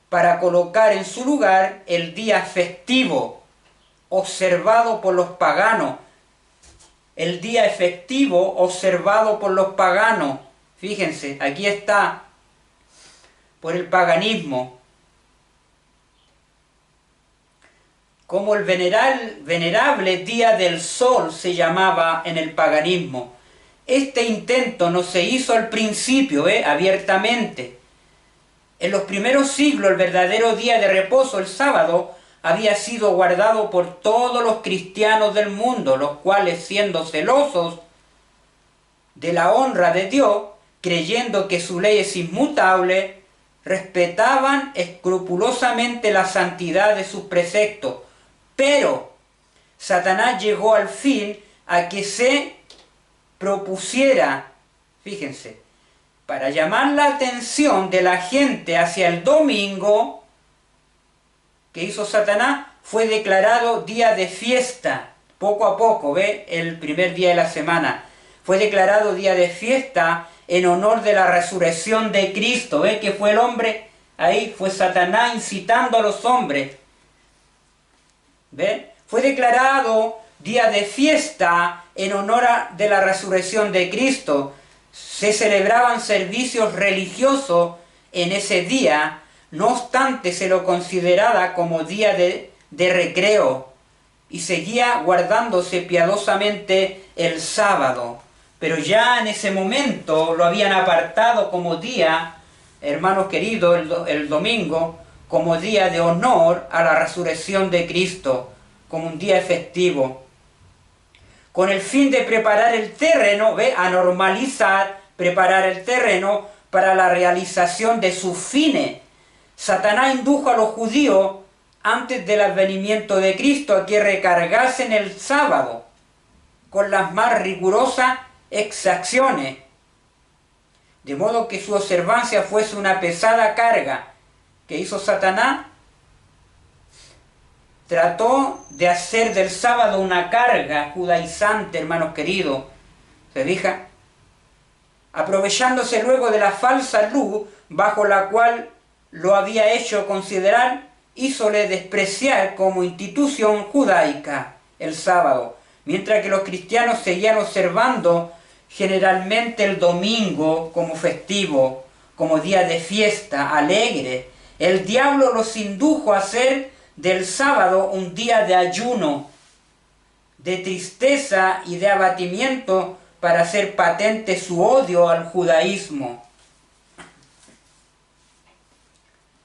Speaker 2: para colocar en su lugar el día festivo observado por los paganos. El día efectivo observado por los paganos. Fíjense, aquí está, por el paganismo. Como el venerable día del sol se llamaba en el paganismo. Este intento no se hizo al principio, abiertamente. En los primeros siglos el verdadero día de reposo, el sábado, había sido guardado por todos los cristianos del mundo, los cuales, siendo celosos de la honra de Dios, creyendo que su ley es inmutable, respetaban escrupulosamente la santidad de sus preceptos. Pero Satanás llegó al fin a que se propusiera, fíjense, para llamar la atención de la gente hacia el domingo, que hizo Satanás, fue declarado día de fiesta. Poco a poco, el primer día de la semana, fue declarado día de fiesta en honor de la resurrección de Cristo. Que fue el hombre, ahí fue Satanás incitando a los hombres. Fue declarado día de fiesta en honor de la resurrección de Cristo. Se celebraban servicios religiosos en ese día, no obstante se lo consideraba como día de recreo y seguía guardándose piadosamente el sábado. Pero ya en ese momento lo habían apartado como día, hermanos queridos, el domingo, como día de honor a la resurrección de Cristo, como un día festivo, con el fin de preparar el terreno, a normalizar, preparar el terreno para la realización de sus fines. Satanás indujo a los judíos, antes del advenimiento de Cristo, a que recargasen el sábado con las más rigurosas exacciones, de modo que su observancia fuese una pesada carga. ¿Qué hizo Satanás? Trató de hacer del sábado una carga judaizante, hermanos queridos. ¿Se fija? Aprovechándose luego de la falsa luz bajo la cual lo había hecho considerar, hízole despreciar como institución judaica el sábado, mientras que los cristianos seguían observando generalmente el domingo como festivo, como día de fiesta, alegre. El diablo los indujo a hacer del sábado un día de ayuno, de tristeza y de abatimiento, para hacer patente su odio al judaísmo.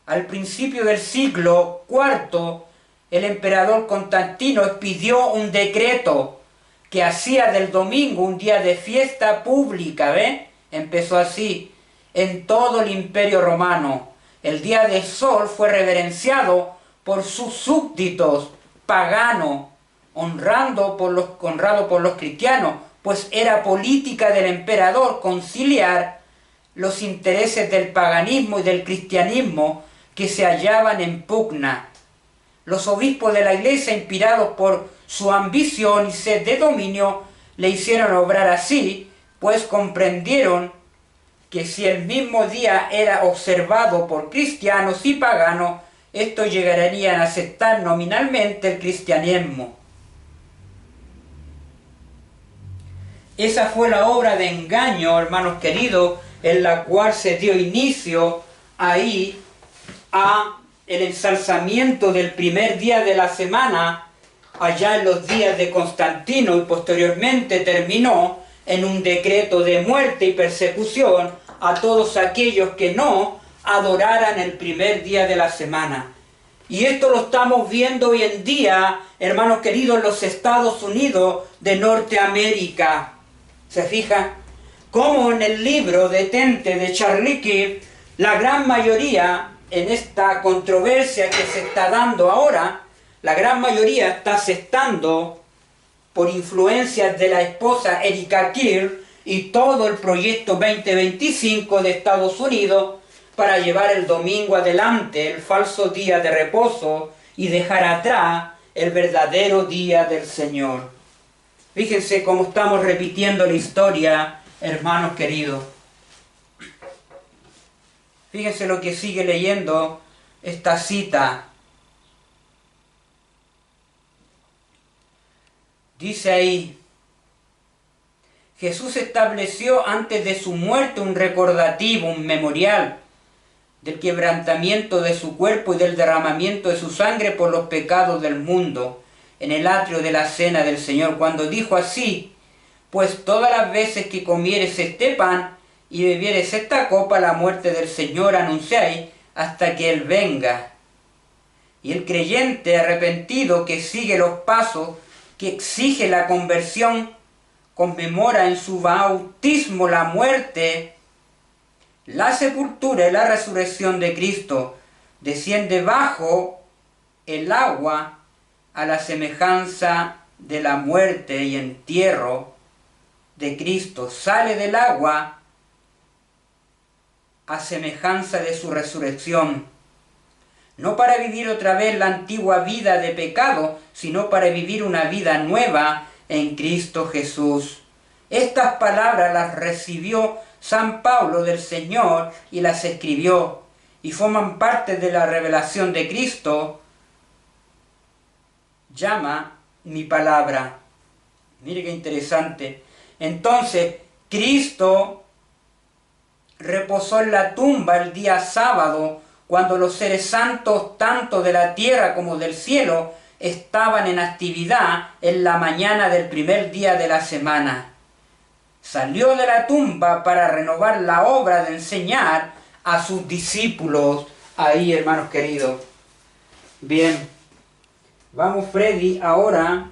Speaker 2: Al principio del siglo IV, el emperador Constantino expidió un decreto que hacía del domingo un día de fiesta pública, Empezó así, en todo el Imperio Romano. El día del sol fue reverenciado por sus súbditos paganos, honrado por los cristianos, pues era política del emperador conciliar los intereses del paganismo y del cristianismo que se hallaban en pugna. Los obispos de la iglesia, inspirados por su ambición y sed de dominio, le hicieron obrar así, pues comprendieron que si el mismo día era observado por cristianos y paganos, estos llegarían a aceptar nominalmente el cristianismo. Esa fue la obra de engaño, hermanos queridos, en la cual se dio inicio ahí a el ensalzamiento del primer día de la semana, allá en los días de Constantino, y posteriormente terminó en un decreto de muerte y persecución a todos aquellos que no adoraran el primer día de la semana. Y esto lo estamos viendo hoy en día, hermanos queridos, en los Estados Unidos de Norteamérica. ¿Se fijan? como en el libro Detente de Charlie Kirk, la gran mayoría en esta controversia que se está dando ahora, la gran mayoría está aceptando por influencias de la esposa Erika Kirk y todo el proyecto 2025 de Estados Unidos para llevar el domingo adelante, el falso día de reposo, y dejar atrás el verdadero día del Señor. Fíjense cómo estamos repitiendo la historia, hermanos queridos. Fíjense lo que sigue leyendo esta cita. Dice ahí, Jesús estableció antes de su muerte un recordativo, un memorial del quebrantamiento de su cuerpo y del derramamiento de su sangre por los pecados del mundo, en el atrio de la cena del Señor, cuando dijo así: pues todas las veces que comieres este pan y bebieres esta copa, la muerte del Señor anunciáis hasta que Él venga. Y el creyente arrepentido que sigue los pasos que exige la conversión, conmemora en su bautismo la muerte, la sepultura y la resurrección de Cristo, desciende bajo el agua a la semejanza de la muerte y entierro de Cristo, sale del agua a semejanza de su resurrección, no para vivir otra vez la antigua vida de pecado, sino para vivir una vida nueva en Cristo Jesús. Estas palabras las recibió San Pablo del Señor y las escribió, y forman parte de la revelación de Cristo. Llama mi palabra. Mire qué interesante. Entonces, Cristo reposó en la tumba el día sábado, cuando los seres santos, tanto de la tierra como del cielo, estaban en actividad en la mañana del primer día de la semana. Salió de la tumba para renovar la obra de enseñar a sus discípulos. Ahí, hermanos queridos. Bien, vamos, Freddy, ahora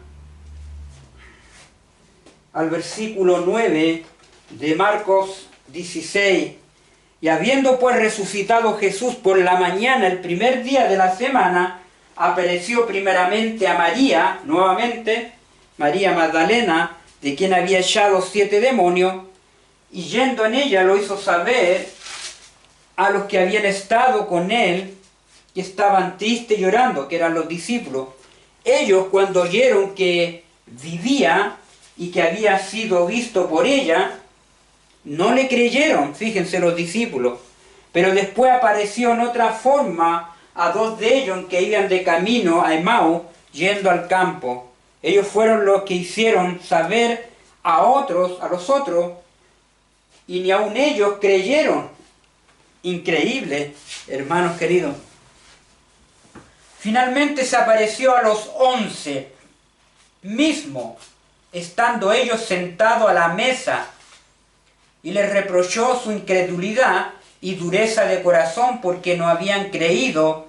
Speaker 2: al versículo 9 de Marcos 16. Y habiendo pues resucitado Jesús por la mañana, el primer día de la semana, apareció primeramente a María, nuevamente, María Magdalena, de quien había echado 7 demonios, y yendo en ella lo hizo saber a los que habían estado con él, que estaban tristes y llorando, que eran los discípulos. Ellos, cuando oyeron que vivía y que había sido visto por ella, no le creyeron, fíjense los discípulos. Pero después apareció en otra forma a 2 de ellos que iban de camino a Emmaus, yendo al campo. Ellos fueron los que hicieron saber a los otros, y ni aun ellos creyeron. Increíble, hermanos queridos. Finalmente se apareció a los 11 mismo, estando ellos sentados a la mesa, y les reprochó su incredulidad y dureza de corazón, porque no habían creído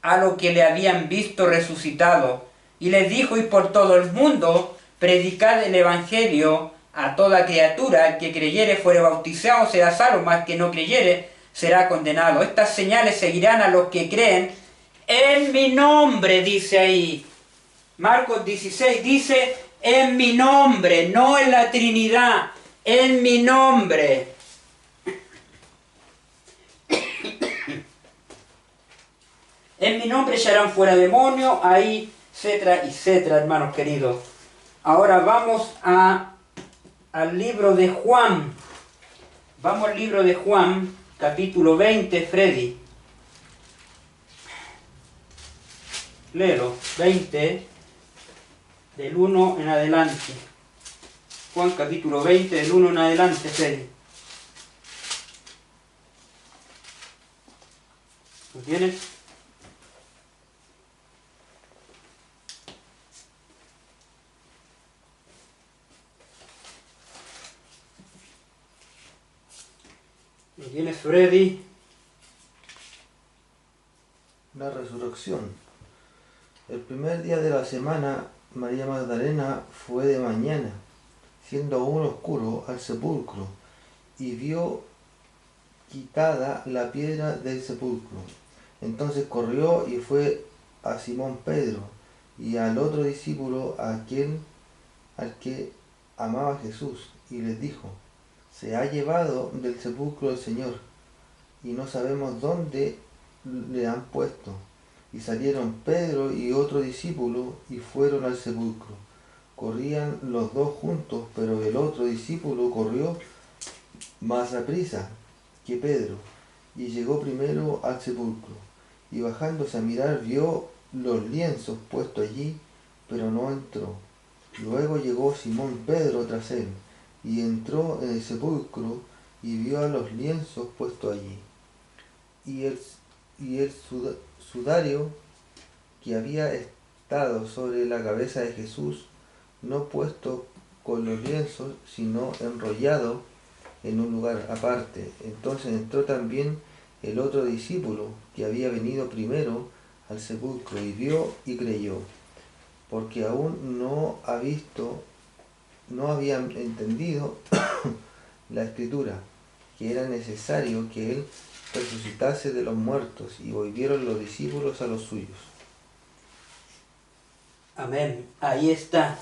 Speaker 2: a lo que le habían visto resucitado. Y les dijo: y por todo el mundo predicad el Evangelio a toda criatura. El que creyere fuere bautizado será salvo, mas que no creyere será condenado. Estas señales seguirán a los que creen en mi nombre, dice ahí. Marcos 16 dice: en mi nombre, no en la Trinidad, en mi nombre. En mi nombre echarán fuera demonios, ahí, etcétera, etcétera, hermanos queridos. Ahora vamos al libro de Juan. Vamos al libro de Juan, capítulo 20, Freddy. Léelo, 20, del 1 en adelante. Juan capítulo 20, del 1 en adelante, Freddy. ¿Lo tienes? ¿Lo tienes, Freddy?
Speaker 3: La resurrección. El primer día de la semana, María Magdalena fue de mañana, siendo aún oscuro, al sepulcro, y vio quitada la piedra del sepulcro. Entonces corrió y fue a Simón Pedro y al otro discípulo, al que amaba a Jesús, y les dijo: se ha llevado del sepulcro el Señor, y no sabemos dónde le han puesto. Y salieron Pedro y otro discípulo y fueron al sepulcro. Corrían los dos juntos, pero el otro discípulo corrió más aprisa que Pedro, y llegó primero al sepulcro, y bajándose a mirar vio los lienzos puestos allí, pero no entró. Luego llegó Simón Pedro tras él, y entró en el sepulcro, y vio a los lienzos puestos allí, y el sudario que había estado sobre la cabeza de Jesús, no puesto con los lienzos, sino enrollado en un lugar aparte. Entonces entró también el otro discípulo que había venido primero al sepulcro, y vio y creyó, porque aún no había entendido la escritura, que era necesario que él resucitase de los muertos, y volvieron los discípulos a los suyos.
Speaker 2: Amén. Ahí está.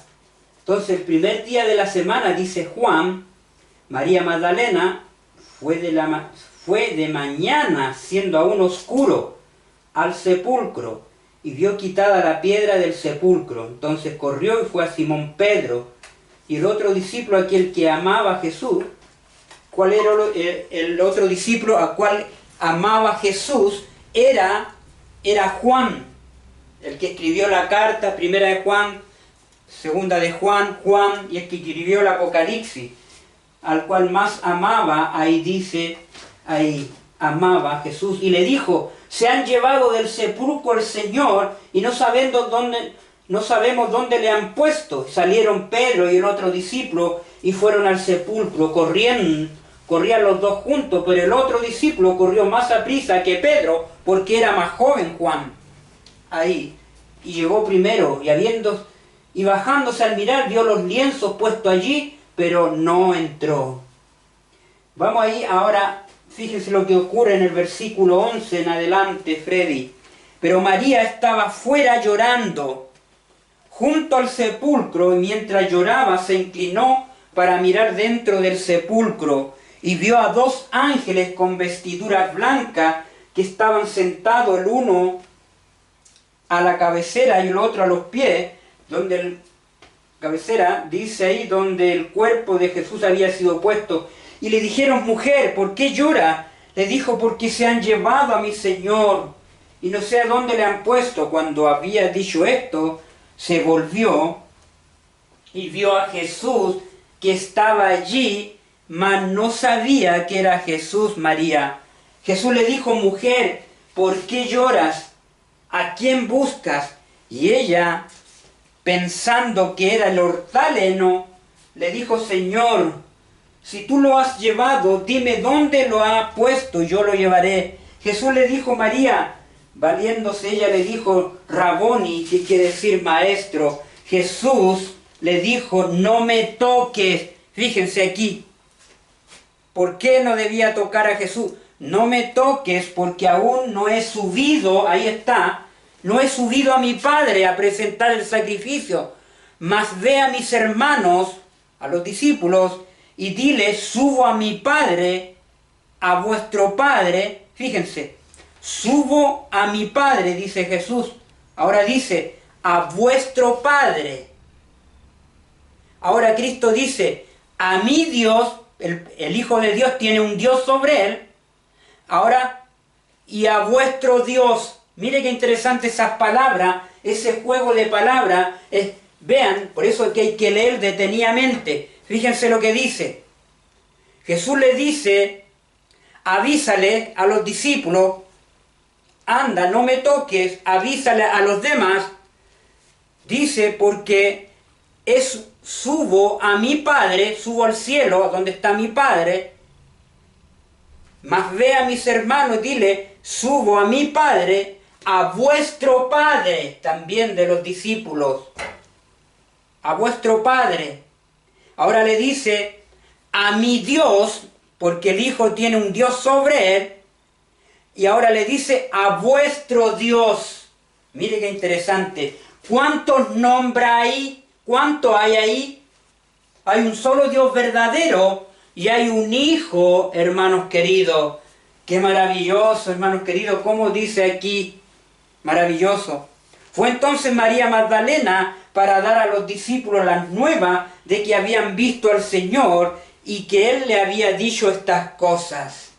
Speaker 2: Entonces el primer día de la semana, dice Juan, María Magdalena fue de mañana, siendo aún oscuro, al sepulcro, y vio quitada la piedra del sepulcro. Entonces corrió y fue a Simón Pedro y el otro discípulo, aquel que amaba a Jesús. ¿Cuál era el otro discípulo a cual amaba Jesús? Era Juan, el que escribió la carta, primera de Juan, segunda de Juan, y el que escribió el Apocalipsis, al cual más amaba. Ahí dice, ahí amaba a Jesús, y le dijo: se han llevado del sepulcro el Señor, y no sabemos dónde le han puesto. Salieron Pedro y el otro discípulo y fueron al sepulcro. Corrían los dos juntos, pero el otro discípulo corrió más aprisa que Pedro, porque era más joven Juan. Ahí, y llegó primero, y bajándose al mirar vio los lienzos puestos allí, pero no entró. Vamos ahí ahora, fíjense lo que ocurre en el versículo 11 en adelante, Freddy. Pero María estaba fuera llorando, junto al sepulcro, y mientras lloraba se inclinó para mirar dentro del sepulcro, y vio a dos ángeles con vestiduras blancas que estaban sentados, el uno a la cabecera y el otro a los pies, cabecera dice ahí donde el cuerpo de Jesús había sido puesto. Y le dijeron: mujer, ¿por qué llora? Le dijo: porque se han llevado a mi Señor y no sé a dónde le han puesto. Cuando había dicho esto, se volvió y vio a Jesús que estaba allí, mas no sabía que era Jesús. María. Jesús le dijo: mujer, ¿por qué lloras? ¿A quién buscas? Y ella, pensando que era el hortelano, le dijo: Señor, si tú lo has llevado, dime dónde lo ha puesto, yo lo llevaré. Jesús le dijo: María. Valiéndose ella le dijo: Raboni, que quiere decir maestro. Jesús le dijo: no me toques. Fíjense aquí. ¿Por qué no debía tocar a Jesús? No me toques, porque aún no he subido, ahí está, no he subido a mi Padre a presentar el sacrificio. Mas ve a mis hermanos, a los discípulos, y dile: subo a mi Padre, a vuestro Padre. Fíjense, subo a mi Padre, dice Jesús. Ahora dice: a vuestro Padre. Ahora Cristo dice: a mi Dios, el Hijo de Dios tiene un Dios sobre él. Ahora, y a vuestro Dios. Mire qué interesante esas palabras, ese juego de palabras. Vean, por eso es que hay que leer detenidamente. Fíjense lo que dice. Jesús le dice: avísale a los discípulos, anda, no me toques, avísale a los demás. Dice: porque subo a mi Padre, subo al cielo, donde está mi Padre. Mas ve a mis hermanos, dile: subo a mi Padre, a vuestro Padre, también de los discípulos, a vuestro Padre. Ahora le dice a mi Dios, porque el Hijo tiene un Dios sobre él, y ahora le dice a vuestro Dios. Mire qué interesante. ¿Cuántos nombra ahí? ¿Cuánto hay ahí? Hay un solo Dios verdadero y hay un Hijo, hermanos queridos. Qué maravilloso, hermanos queridos, como dice aquí. Maravilloso. Fue entonces María Magdalena para dar a los discípulos las nuevas de que habían visto al Señor y que Él le había dicho estas cosas.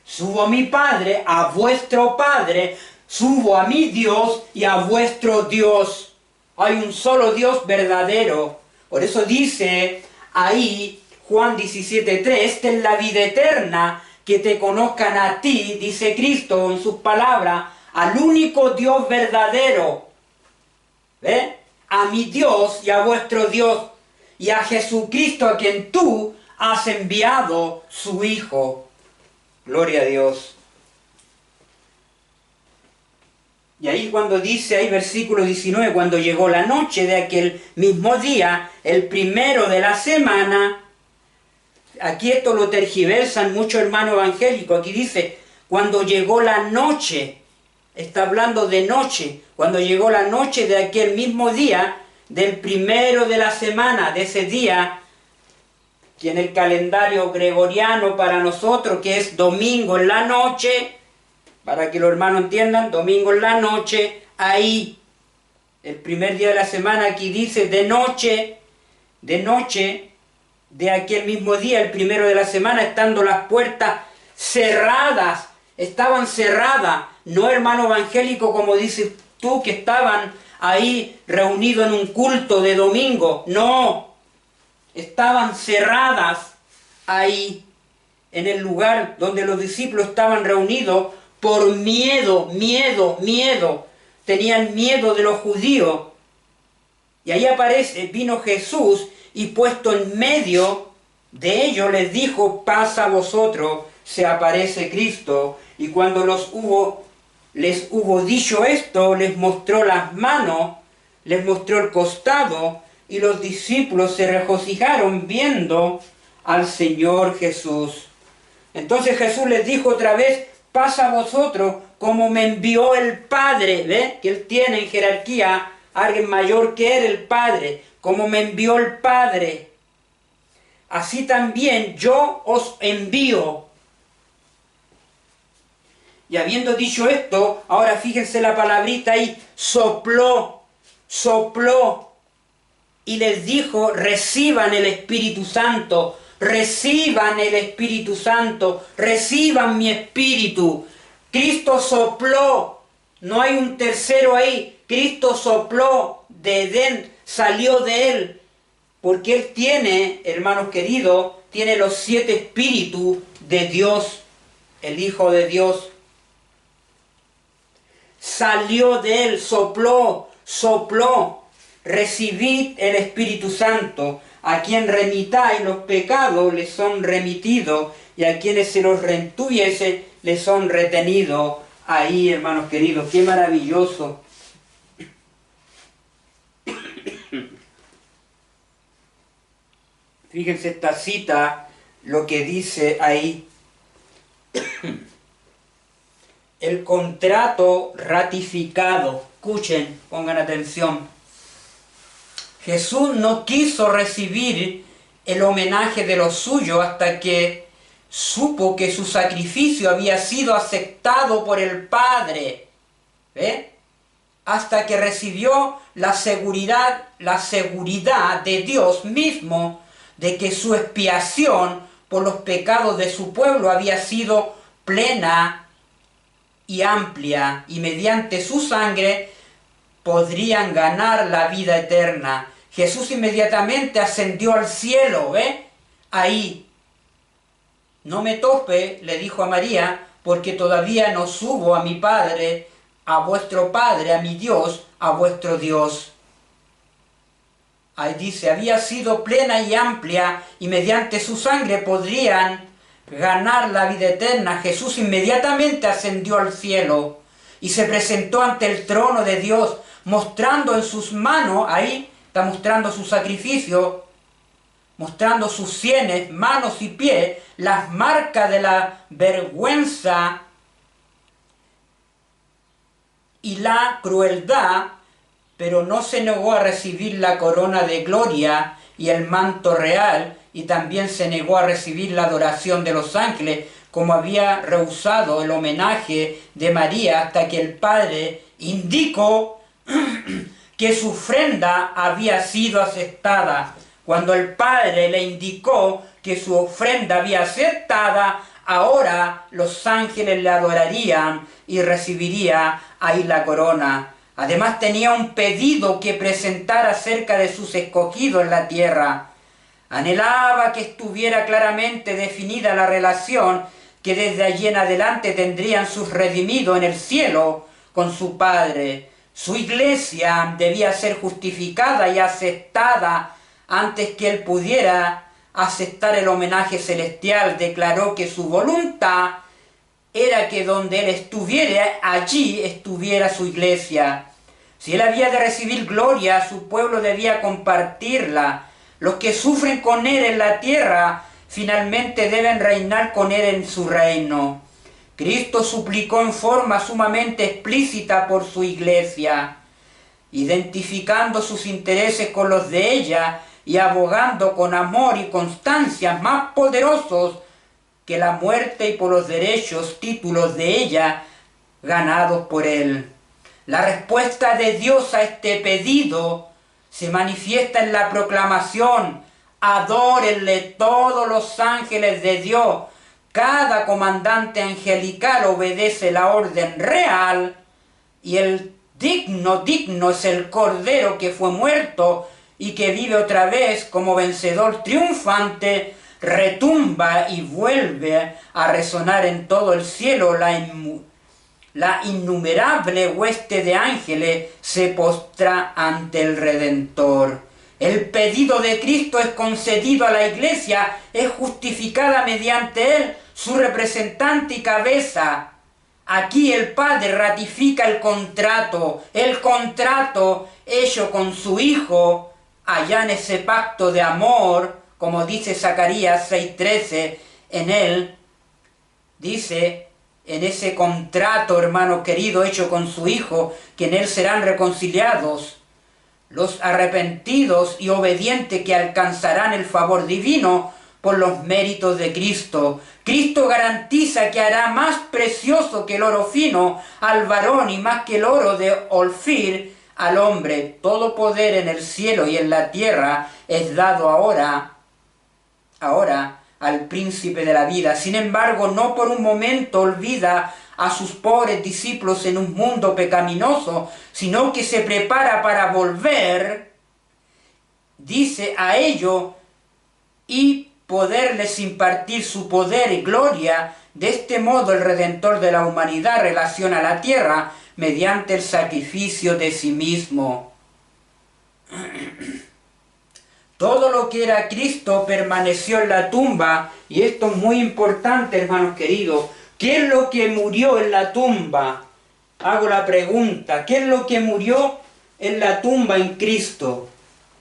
Speaker 2: Subo a mi Padre, a vuestro Padre, subo a mi Dios y a vuestro Dios. Hay un solo Dios verdadero. Por eso dice ahí Juan 17:3, esta es la vida eterna, que te conozcan a ti, dice Cristo en sus palabras, al único Dios verdadero. ¿Ve? A mi Dios y a vuestro Dios, y a Jesucristo a quien tú has enviado su Hijo. Gloria a Dios. Y ahí cuando dice, ahí versículo 19, cuando llegó la noche de aquel mismo día, el primero de la semana, aquí esto lo tergiversan muchos hermanos evangélicos, aquí dice, cuando llegó la noche, está hablando de noche, cuando llegó la noche de aquel mismo día, del primero de la semana, de ese día, que en el calendario gregoriano para nosotros, que es domingo en la noche, para que los hermanos entiendan, domingo en la noche, ahí, el primer día de la semana, aquí dice de noche, de aquel mismo día, el primero de la semana, estando las puertas cerradas, estaban cerradas, no hermano evangélico como dices tú, que estaban ahí reunidos en un culto de domingo, no, estaban cerradas ahí, en el lugar donde los discípulos estaban reunidos, por miedo, tenían miedo de los judíos. Y ahí aparece, vino Jesús y puesto en medio de ellos les dijo, paz a vosotros, se aparece Cristo. Y cuando les hubo dicho esto, les mostró las manos, les mostró el costado, y los discípulos se regocijaron viendo al Señor Jesús. Entonces Jesús les dijo otra vez, paz a vosotros, como me envió el Padre, ¿ve? Que Él tiene en jerarquía alguien mayor que Él, el Padre, como me envió el Padre, así también yo os envío. Y habiendo dicho esto, ahora fíjense la palabrita ahí, sopló, y les dijo, reciban el Espíritu Santo, reciban el Espíritu Santo, reciban mi Espíritu. Cristo sopló, no hay un tercero ahí, Cristo sopló de Edén, salió de Él, porque Él tiene, hermanos queridos, tiene los 7 espíritus de Dios, el Hijo de Dios. Salió de Él, sopló, recibid el Espíritu Santo, a quien remitáis los pecados les son remitidos, y a quienes se los retuviese les son retenidos. Ahí, hermanos queridos, qué maravilloso. Fíjense esta cita, lo que dice ahí. El contrato ratificado. Escuchen, pongan atención. Jesús no quiso recibir el homenaje de los suyos hasta que supo que su sacrificio había sido aceptado por el Padre. ¿Ve? Hasta que recibió la seguridad de Dios mismo de que su expiación por los pecados de su pueblo había sido plena y amplia, y mediante su sangre podrían ganar la vida eterna. Jesús inmediatamente ascendió al cielo, ¿ve? Ahí. No me tope, le dijo a María, porque todavía no subo a mi Padre, a vuestro Padre, a mi Dios, a vuestro Dios. Ahí dice, había sido plena y amplia, y mediante su sangre podrían ganar la vida eterna. Jesús inmediatamente ascendió al cielo y se presentó ante el trono de Dios, mostrando en sus manos, ahí está mostrando su sacrificio, mostrando sus sienes, manos y pies, las marcas de la vergüenza y la crueldad, pero no se negó a recibir la corona de gloria y el manto real, y también se negó a recibir la adoración de los ángeles, como había rehusado el homenaje de María hasta que el Padre indicó que su ofrenda había sido aceptada. Cuando el Padre le indicó que su ofrenda había aceptada, ahora los ángeles le adorarían y recibiría ahí la corona. Además tenía un pedido que presentar acerca de sus escogidos en la tierra. Anhelaba que estuviera claramente definida la relación que desde allí en adelante tendrían sus redimidos en el cielo con su Padre. Su iglesia debía ser justificada y aceptada antes que él pudiera aceptar el homenaje celestial. Declaró que su voluntad era que donde él estuviera, allí estuviera su iglesia. Si él había de recibir gloria, su pueblo debía compartirla. Los que sufren con él en la tierra, finalmente deben reinar con él en su reino. Cristo suplicó en forma sumamente explícita por su iglesia, identificando sus intereses con los de ella y abogando con amor y constancia más poderosos que la muerte y por los derechos, títulos de ella ganados por él. La respuesta de Dios a este pedido se manifiesta en la proclamación: adórenle todos los ángeles de Dios. Cada comandante angelical obedece la orden real, y el digno es el Cordero que fue muerto y que vive otra vez como vencedor triunfante. Retumba y vuelve a resonar en todo el cielo. La innumerable hueste de ángeles se postra ante el Redentor. El pedido de Cristo es concedido a la iglesia, es justificada mediante él, su representante y cabeza. Aquí el Padre ratifica el contrato hecho con su Hijo, allá en ese pacto de amor, como dice Zacarías 6:13, en él, dice, en ese contrato, hermano querido, hecho con su Hijo, que en él serán reconciliados los arrepentidos y obedientes que alcanzarán el favor divino por los méritos de Cristo. Cristo garantiza que hará más precioso que el oro fino al varón y más que el oro de Ofir al hombre. Todo poder en el cielo y en la tierra es dado ahora al príncipe de la vida. Sin embargo, no por un momento olvida a sus pobres discípulos en un mundo pecaminoso, sino que se prepara para volver, dice, a ellos y poderles impartir su poder y gloria. De este modo el Redentor de la humanidad relaciona la tierra mediante el sacrificio de sí mismo. Todo lo que era Cristo permaneció en la tumba, y esto es muy importante, hermanos queridos. ¿Qué es lo que murió en la tumba? Hago la pregunta, ¿qué es lo que murió en la tumba en Cristo?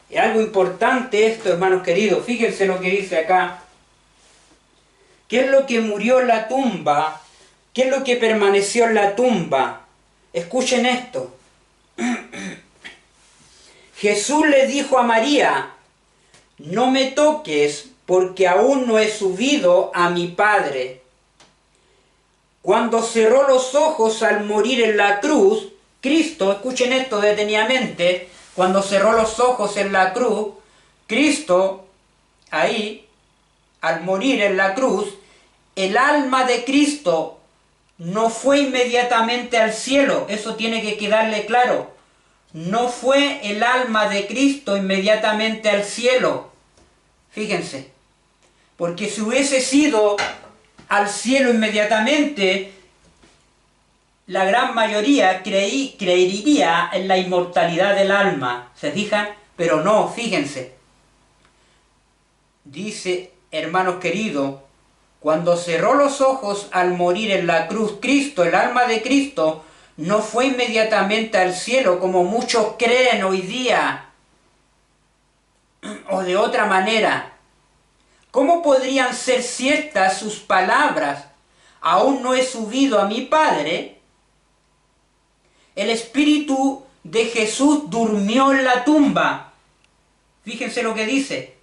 Speaker 2: Es algo importante esto, hermanos queridos. Fíjense lo que dice acá. ¿Qué es lo que murió en la tumba? ¿Qué es lo que permaneció en la tumba? Escuchen esto. Jesús le dijo a María: no me toques, porque aún no he subido a mi Padre. Cuando cerró los ojos al morir en la cruz, Cristo, escuchen esto detenidamente, cuando cerró los ojos en la cruz, Cristo, ahí, al morir en la cruz, el alma de Cristo no fue inmediatamente al cielo. Eso tiene que quedarle claro. No fue el alma de Cristo inmediatamente al cielo. Fíjense, porque si hubiese sido al cielo inmediatamente, la gran mayoría creería en la inmortalidad del alma. ¿Se fijan? Pero no, fíjense. Dice, hermanos queridos, cuando cerró los ojos al morir en la cruz, Cristo, el alma de Cristo, no fue inmediatamente al cielo como muchos creen hoy día, o de otra manera. ¿Cómo podrían ser ciertas sus palabras? Aún no he subido a mi Padre. El Espíritu de Jesús durmió en la tumba. Fíjense lo que dice.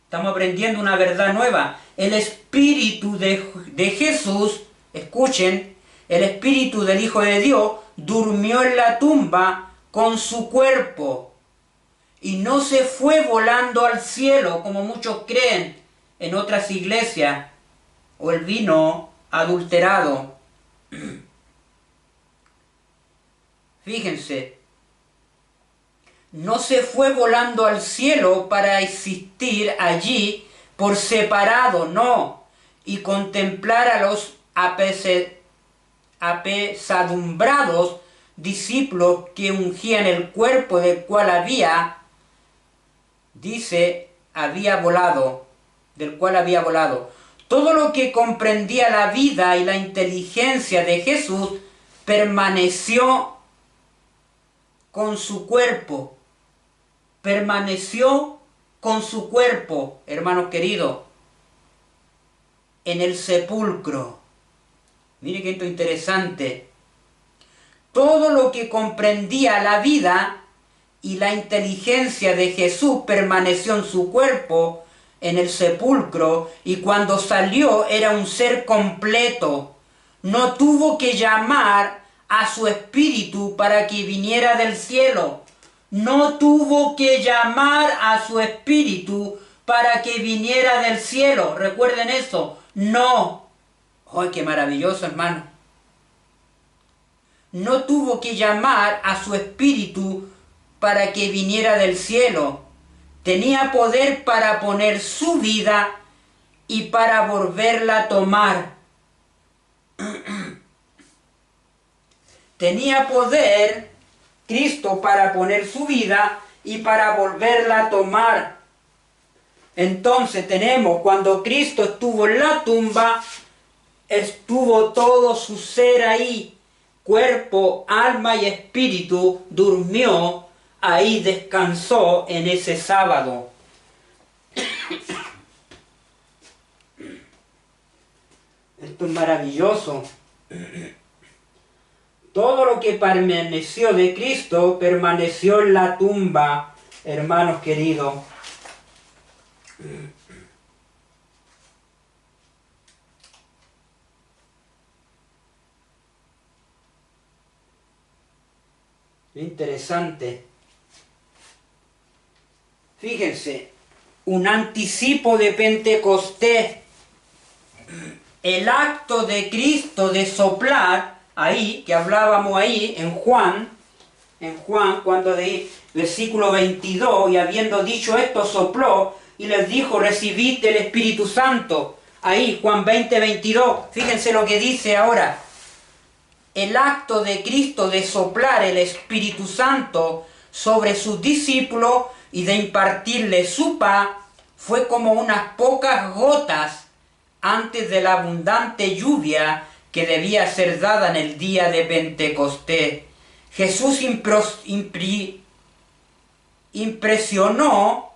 Speaker 2: Estamos aprendiendo una verdad nueva. El Espíritu de Jesús, escuchen, el Espíritu del Hijo de Dios durmió en la tumba con su cuerpo y no se fue volando al cielo como muchos creen en otras iglesias, o el vino adulterado. Fíjense, no se fue volando al cielo para existir allí por separado, no, y contemplar a los apesadumbrados discípulos que ungían el cuerpo del cual había volado. Todo lo que comprendía la vida y la inteligencia de Jesús permaneció con su cuerpo. Hermanos queridos, en el sepulcro. Mire qué interesante. Todo lo que comprendía la vida y la inteligencia de Jesús permaneció en su cuerpo, en el sepulcro, y cuando salió era un ser completo. No tuvo que llamar a su espíritu para que viniera del cielo. No tuvo que llamar a su espíritu para que viniera del cielo. Recuerden eso. No. ¡Ay, qué maravilloso, hermano! No tuvo que llamar a su espíritu para que viniera del cielo. Tenía poder para poner su vida y para volverla a tomar. Tenía poder Cristo para poner su vida y para volverla a tomar. Entonces tenemos, cuando Cristo estuvo en la tumba, estuvo todo su ser ahí. Cuerpo, alma y espíritu durmió, ahí descansó en ese sábado. Esto es maravilloso. Todo lo que permaneció de Cristo permaneció en la tumba, hermanos queridos. Interesante. Fíjense, un anticipo de Pentecostés. El acto de Cristo de soplar, ahí, que hablábamos ahí, en Juan, cuando de versículo 22, y habiendo dicho esto, sopló, y les dijo, recibid el Espíritu Santo. Ahí, Juan 20, 22. Fíjense lo que dice ahora. El acto de Cristo de soplar el Espíritu Santo sobre sus discípulos y de impartirle su paz fue como unas pocas gotas antes de la abundante lluvia que debía ser dada en el día de Pentecostés. Jesús impresionó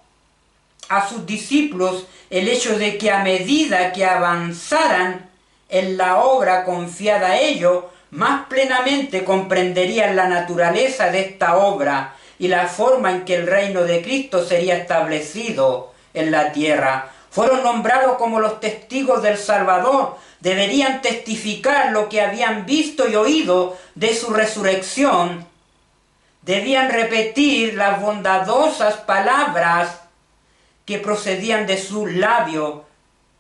Speaker 2: a sus discípulos el hecho de que a medida que avanzaran en la obra confiada a ellos, más plenamente comprenderían la naturaleza de esta obra y la forma en que el reino de Cristo sería establecido en la tierra. Fueron nombrados como los testigos del Salvador. Deberían testificar lo que habían visto y oído de su resurrección. Debían repetir las bondadosas palabras que procedían de sus labios.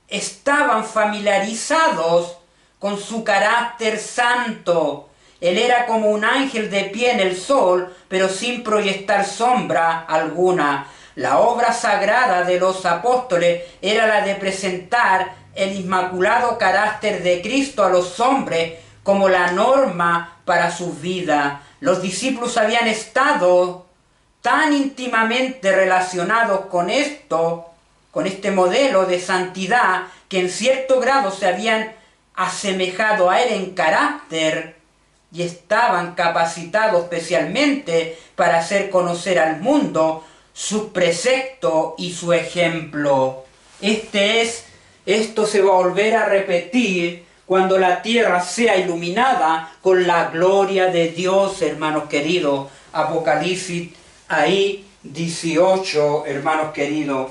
Speaker 2: Estaban familiarizados con su carácter santo. Él era como un ángel de pie en el sol, pero sin proyectar sombra alguna. La obra sagrada de los apóstoles era la de presentar el inmaculado carácter de Cristo a los hombres como la norma para sus vidas. Los discípulos habían estado tan íntimamente relacionados con este modelo de santidad, que en cierto grado se habían asemejado a él en carácter y estaban capacitados especialmente para hacer conocer al mundo su precepto y su ejemplo. Esto se va a volver a repetir cuando la tierra sea iluminada con la gloria de Dios, hermanos queridos. Apocalipsis, ahí 18, hermanos queridos.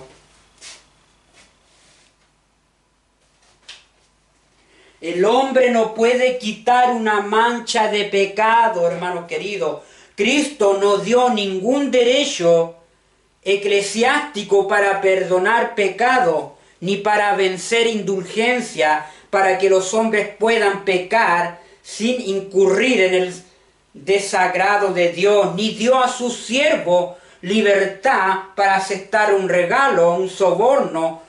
Speaker 2: El hombre no puede quitar una mancha de pecado, hermanos queridos. Cristo no dio ningún derecho eclesiástico para perdonar pecado, ni para vencer indulgencia, para que los hombres puedan pecar sin incurrir en el desagrado de Dios, ni dio a sus siervos libertad para aceptar un regalo, un soborno,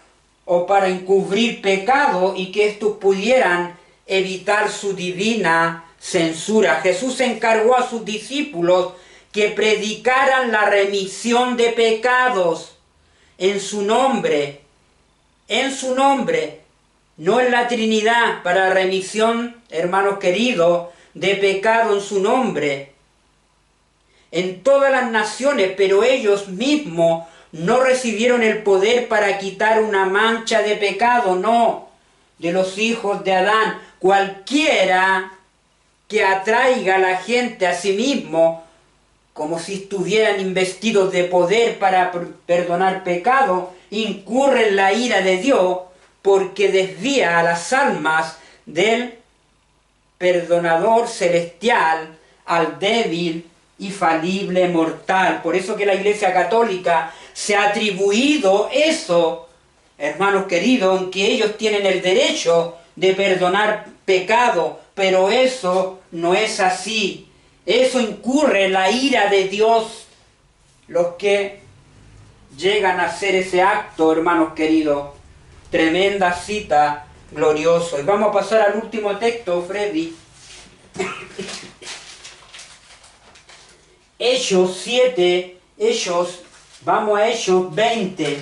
Speaker 2: o para encubrir pecado y que estos pudieran evitar su divina censura. Jesús encargó a sus discípulos que predicaran la remisión de pecados en su nombre, no en la Trinidad, para remisión, hermanos queridos, de pecado en su nombre, en todas las naciones, pero ellos mismos no recibieron el poder para quitar una mancha de pecado, no, de los hijos de Adán. Cualquiera que atraiga a la gente a sí mismo, como si estuvieran investidos de poder para perdonar pecado, incurre en la ira de Dios, porque desvía a las almas del perdonador celestial al débil y falible mortal. Por eso que la Iglesia Católica se ha atribuido eso, hermanos queridos, en que ellos tienen el derecho de perdonar pecado, pero eso no es así. Eso incurre en la ira de Dios, los que llegan a hacer ese acto, hermanos queridos. Tremenda cita, glorioso. Y vamos a pasar al último texto, Freddy. Hechos 7, vamos a Hechos 20.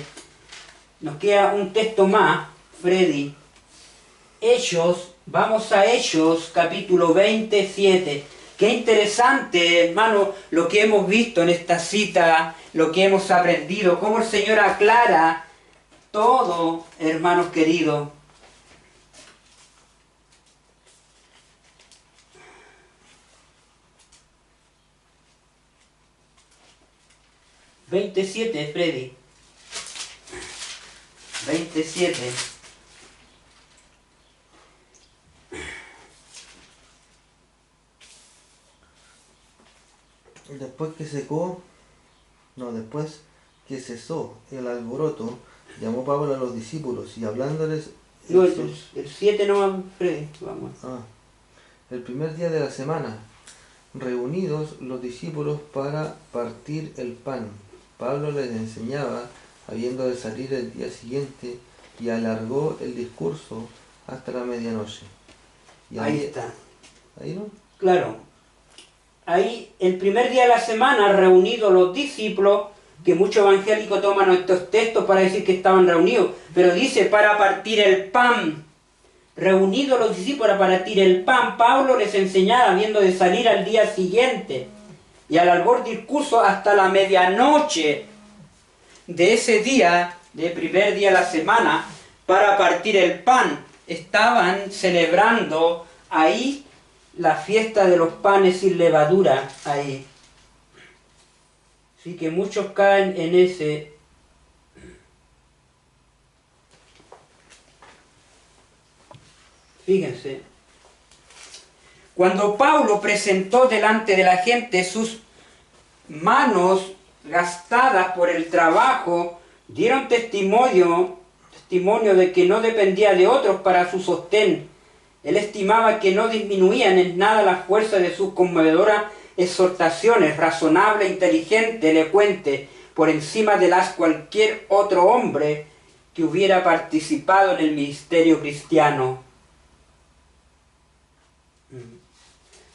Speaker 2: Nos queda un texto más, Freddy. Vamos a Hechos, capítulo 27. Qué interesante, hermano, lo que hemos visto en esta cita, lo que hemos aprendido, cómo el Señor aclara todo, hermanos queridos. Freddy. 27.
Speaker 3: Después que cesó el alboroto, llamó Pablo a los discípulos y hablándoles...
Speaker 2: No, el 7 no, Freddy, vamos.
Speaker 3: El primer día de la semana, reunidos los discípulos para partir el pan, Pablo les enseñaba, habiendo de salir el día siguiente, y alargó el discurso hasta la medianoche. Y
Speaker 2: ahí está.
Speaker 3: ¿Ahí no?
Speaker 2: Claro. Ahí, el primer día de la semana, reunidos los discípulos, que muchos evangélicos toman estos textos para decir que estaban reunidos, pero dice para partir el pan. Reunidos los discípulos para partir el pan, Pablo les enseñaba, habiendo de salir al día siguiente, y alargó el discurso hasta la medianoche de ese día, del primer día de la semana, para partir el pan. Estaban celebrando ahí la fiesta de los panes sin levadura, ahí. Así que muchos caen en ese. Fíjense. Cuando Pablo presentó delante de la gente sus manos gastadas por el trabajo, dieron testimonio de que no dependía de otros para su sostén. Él estimaba que no disminuían en nada la fuerza de sus conmovedoras exhortaciones, razonable, inteligente, elocuente, por encima de las cualquier otro hombre que hubiera participado en el ministerio cristiano.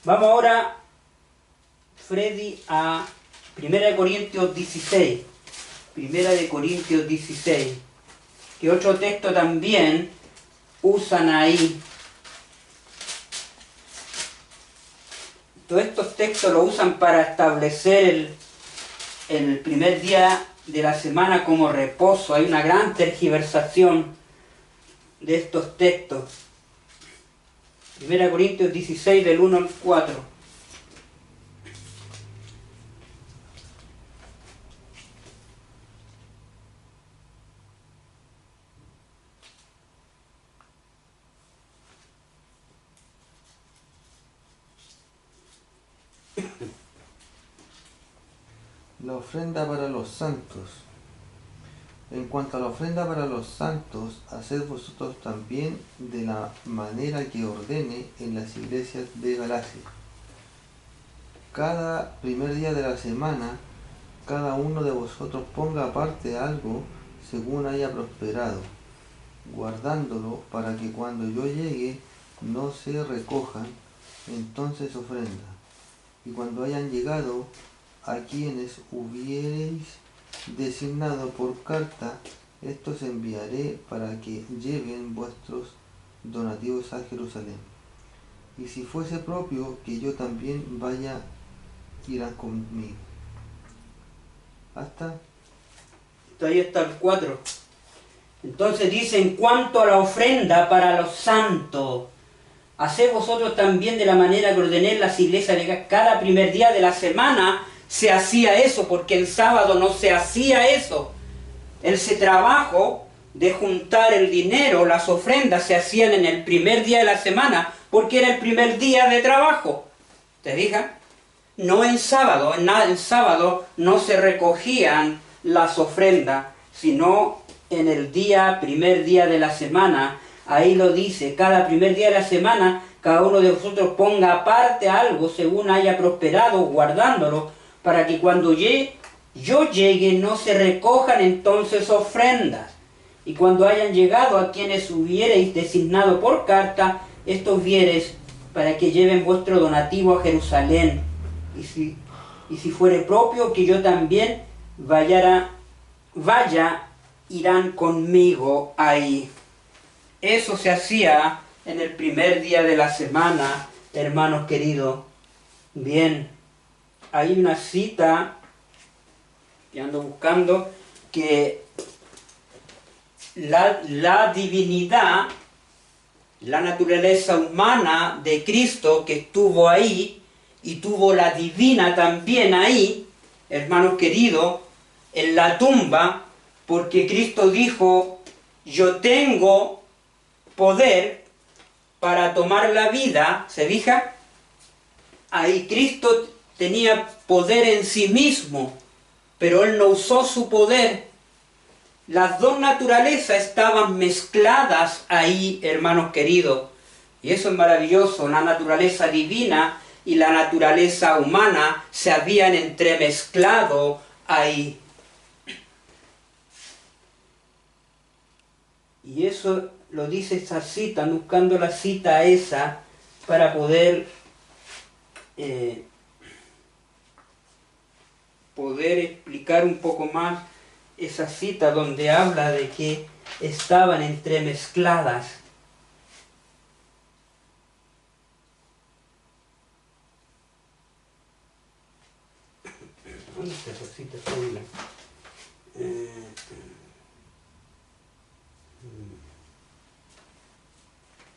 Speaker 2: Vamos ahora, Freddy, a 1 Corintios 16. 1 Corintios 16. Que otro texto también usan ahí. Todos estos textos lo usan para establecer el primer día de la semana como reposo. Hay una gran tergiversación de estos textos. 1 Corintios 16, del 1 al 4.
Speaker 3: La ofrenda para los santos. En cuanto a la ofrenda para los santos, haced vosotros también de la manera que ordene en las iglesias de Galacia. Cada primer día de la semana, cada uno de vosotros ponga aparte algo según haya prosperado, guardándolo para que cuando yo llegue no se recojan entonces ofrenda. Y cuando hayan llegado a quienes hubiereis designado por carta, estos enviaré para que lleven vuestros donativos a Jerusalén. Y si fuese propio que yo también vaya, irán conmigo. Hasta
Speaker 2: Ahí está el 4. Entonces dice, en cuanto a la ofrenda para los santos, haced vosotros también de la manera que ordené en las iglesias. Cada primer día de la semana se hacía eso, porque el sábado no se hacía eso. Ese trabajo de juntar el dinero, las ofrendas, se hacían en el primer día de la semana, porque era el primer día de trabajo. ¿Te fijas? No en sábado, en sábado no se recogían las ofrendas, sino en el primer día de la semana. Ahí lo dice, cada primer día de la semana, cada uno de vosotros ponga aparte algo según haya prosperado, guardándolo, para que cuando yo llegue no se recojan entonces ofrendas. Y cuando hayan llegado a quienes hubiereis designado por carta, estos vieres para que lleven vuestro donativo a Jerusalén. Y si fuere propio que yo también vaya, irán conmigo ahí. Eso se hacía en el primer día de la semana, hermanos queridos. Bien, hay una cita que ando buscando, que la divinidad, la naturaleza humana de Cristo que estuvo ahí, y tuvo la divina también ahí, hermanos queridos, en la tumba, porque Cristo dijo, yo tengo poder para tomar la vida. ¿Se fija? Ahí Cristo tenía poder en sí mismo, pero Él no usó su poder. Las dos naturalezas estaban mezcladas ahí, hermanos queridos, y eso es maravilloso. La naturaleza divina y la naturaleza humana se habían entremezclado ahí. Y eso lo dice esa cita, buscando la cita esa para poder explicar un poco más esa cita donde habla de que estaban entremezcladas. ¿Dónde está esa cita?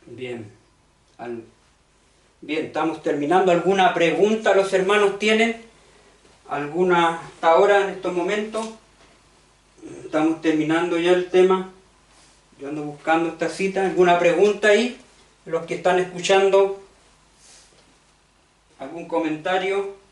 Speaker 2: Bien. Bien, estamos terminando. ¿Alguna pregunta los hermanos tienen? ¿Alguna hasta ahora en estos momentos? Estamos terminando ya el tema. Yo ando buscando esta cita. ¿Alguna pregunta ahí? Los que están escuchando. ¿Algún comentario?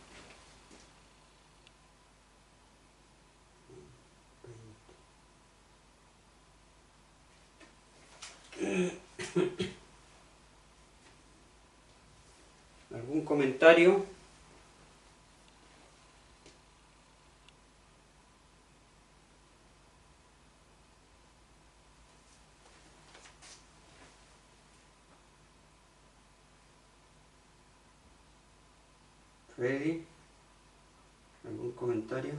Speaker 2: ¿Algún comentario? Freddy, ¿algún comentario?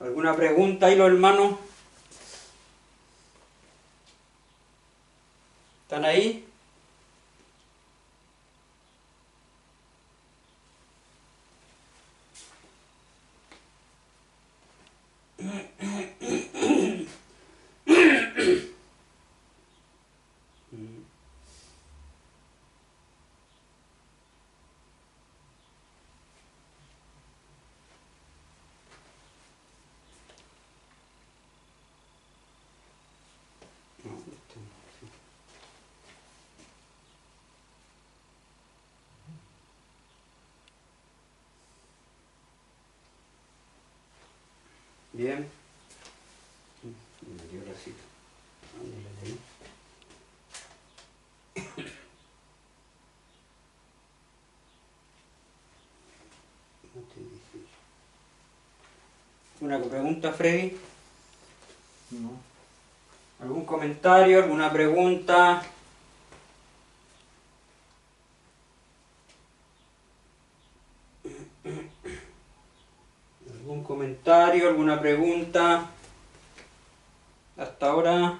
Speaker 2: ¿Alguna pregunta ahí los hermanos? ¿Están ahí? Bien. Me dio la cita. ¿Dónde la leí? No te dije. ¿Una pregunta, Freddy?
Speaker 3: No.
Speaker 2: ¿Algún comentario? ¿Alguna pregunta? ¿Algún comentario? ¿Alguna pregunta? Hasta ahora.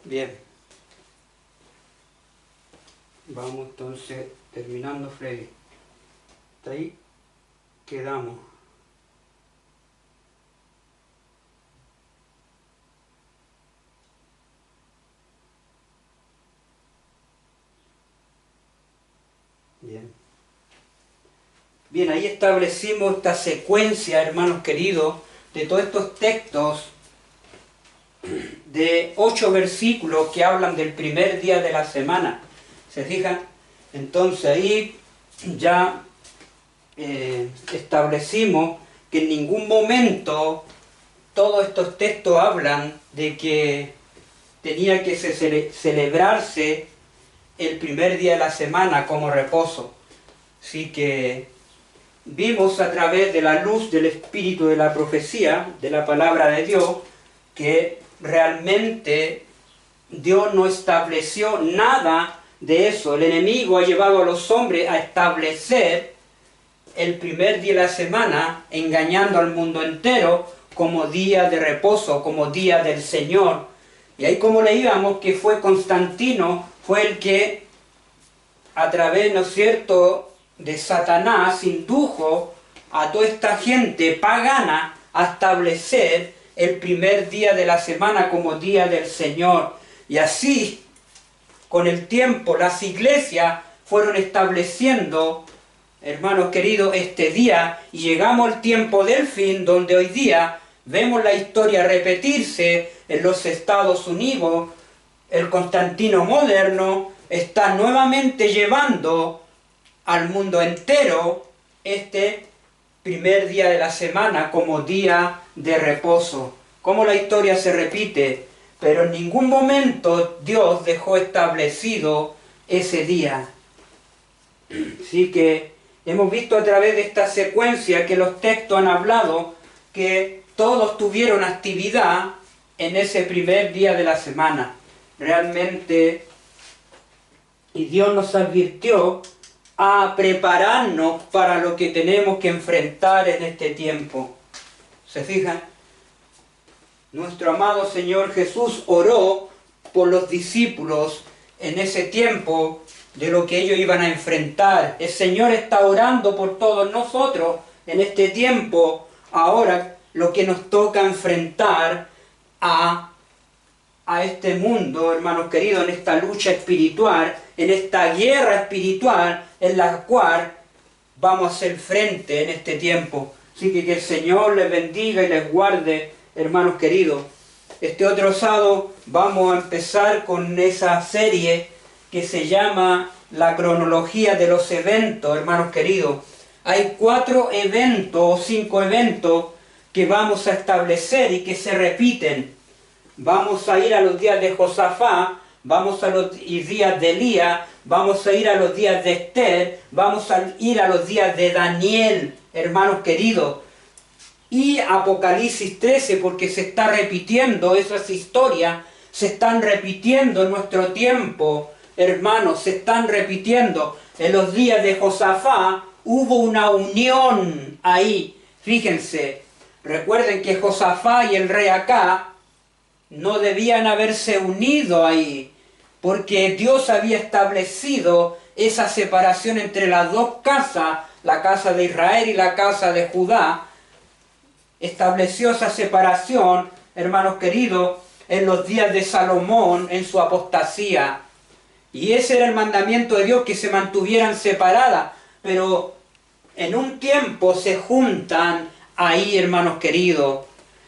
Speaker 2: Bien. Vamos entonces terminando, Freddy. Hasta ahí quedamos. Bien. Bien, ahí establecimos esta secuencia, hermanos queridos, de todos estos textos de 8 versículos que hablan del primer día de la semana. ¿Se fijan? Entonces ahí ya establecimos que en ningún momento todos estos textos hablan de que tenía que celebrarse el primer día de la semana como reposo. Así que vimos a través de la luz del espíritu de la profecía, de la palabra de Dios, que realmente Dios no estableció nada de eso. El enemigo ha llevado a los hombres a establecer el primer día de la semana, engañando al mundo entero como día de reposo, como día del Señor. Y ahí, como leíamos, que fue Constantino, fue el que a través, ¿no es cierto?, de Satanás indujo a toda esta gente pagana a establecer el primer día de la semana como día del Señor. Y así, con el tiempo, las iglesias fueron estableciendo, hermanos queridos, este día, y llegamos al tiempo del fin, donde hoy día vemos la historia repetirse en los Estados Unidos. El Constantino moderno está nuevamente llevando al mundo entero este primer día de la semana como día de reposo. Como la historia se repite, pero en ningún momento Dios dejó establecido ese día. Así que hemos visto a través de esta secuencia que los textos han hablado que todos tuvieron actividad en ese primer día de la semana. Realmente, y Dios nos advirtió a prepararnos para lo que tenemos que enfrentar en este tiempo. ¿Se fijan? Nuestro amado Señor Jesús oró por los discípulos en ese tiempo de lo que ellos iban a enfrentar. El Señor está orando por todos nosotros en este tiempo, ahora lo que nos toca enfrentar a este mundo, hermanos queridos, en esta lucha espiritual, en esta guerra espiritual en la cual vamos a hacer frente en este tiempo. Así que el Señor les bendiga y les guarde, hermanos queridos. Este otro sábado vamos a empezar con esa serie que se llama la cronología de los eventos, hermanos queridos. Hay 4 eventos o 5 eventos que vamos a establecer y que se repiten. Vamos a ir a los días de Josafá, vamos a los días de Elías, vamos a ir a los días de Esther, vamos a ir a los días de Daniel, hermanos queridos, y Apocalipsis 13, porque se está repitiendo esas historias, se están repitiendo en nuestro tiempo, hermanos, se están repitiendo. En los días de Josafá hubo una unión ahí, fíjense, recuerden que Josafá y el rey Acá no debían haberse unido ahí, porque Dios había establecido esa separación entre las dos casas, la casa de Israel y la casa de Judá. Estableció esa separación, hermanos queridos, en los días de Salomón, en su apostasía. Y ese era el mandamiento de Dios, que se mantuvieran separadas, pero en un tiempo se juntan ahí, hermanos queridos.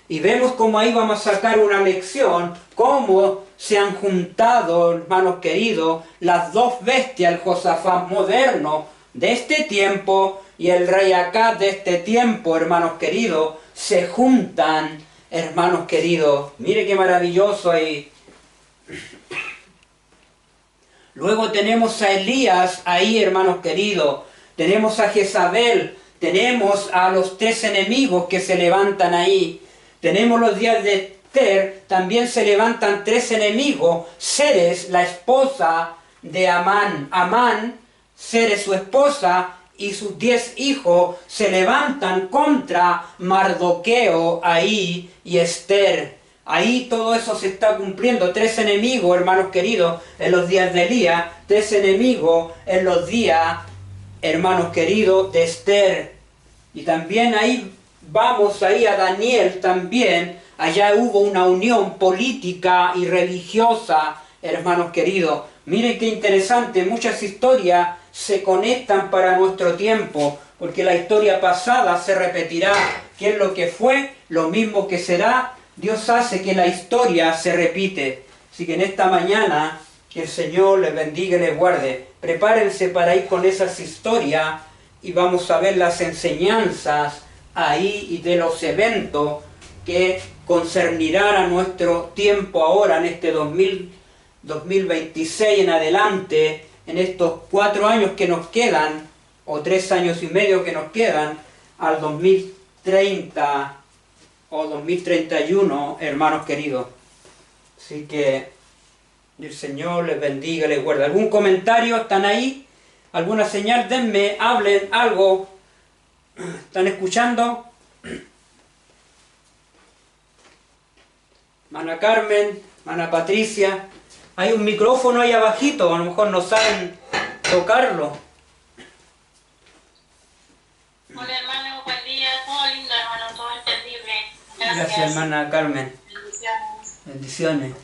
Speaker 2: Y vemos cómo ahí vamos a sacar una lección, cómo se han juntado, hermanos queridos, las dos bestias, el Josafat moderno de este tiempo y el rey Acab de este tiempo, hermanos queridos, se juntan, hermanos queridos. Mire qué maravilloso ahí. Luego tenemos a Elías ahí, hermanos queridos. Tenemos a Jezabel, tenemos a los tres enemigos que se levantan ahí. Tenemos los días de Esther, también se levantan tres enemigos. Ceres, la esposa de Amán. Amán, Ceres su esposa, y sus 10 hijos se levantan contra Mardoqueo ahí y Esther. Ahí todo eso se está cumpliendo. Tres enemigos, hermanos queridos, en los días de Elías. Tres enemigos en los días, hermanos queridos, de Esther. Y también ahí vamos ahí a Daniel también. Allá hubo una unión política y religiosa, hermanos queridos. Miren qué interesante, muchas historias se conectan para nuestro tiempo, porque la historia pasada se repetirá. ¿Qué es lo que fue? Lo mismo que será. Dios hace que la historia se repite. Así que en esta mañana, que el Señor les bendiga y les guarde. Prepárense para ir con esas historias y vamos a ver las enseñanzas ahí y de los eventos que concernirán a nuestro tiempo ahora, en este 2026 en adelante, en estos 4 años que nos quedan, o 3 años y medio que nos quedan, al 2030 o 2031, hermanos queridos. Así que el Señor les bendiga, les guarde. ¿Algún comentario? ¿Están ahí? ¿Alguna señal? Denme, hablen algo. ¿Están escuchando? Hermana Carmen, hermana Patricia. Hay un micrófono ahí abajito, a lo mejor no saben tocarlo.
Speaker 4: Hola hermano, buen día, todo lindo hermano, todo entendible.
Speaker 2: Gracias, hermana Carmen.
Speaker 4: Bendiciones.
Speaker 2: Bendiciones.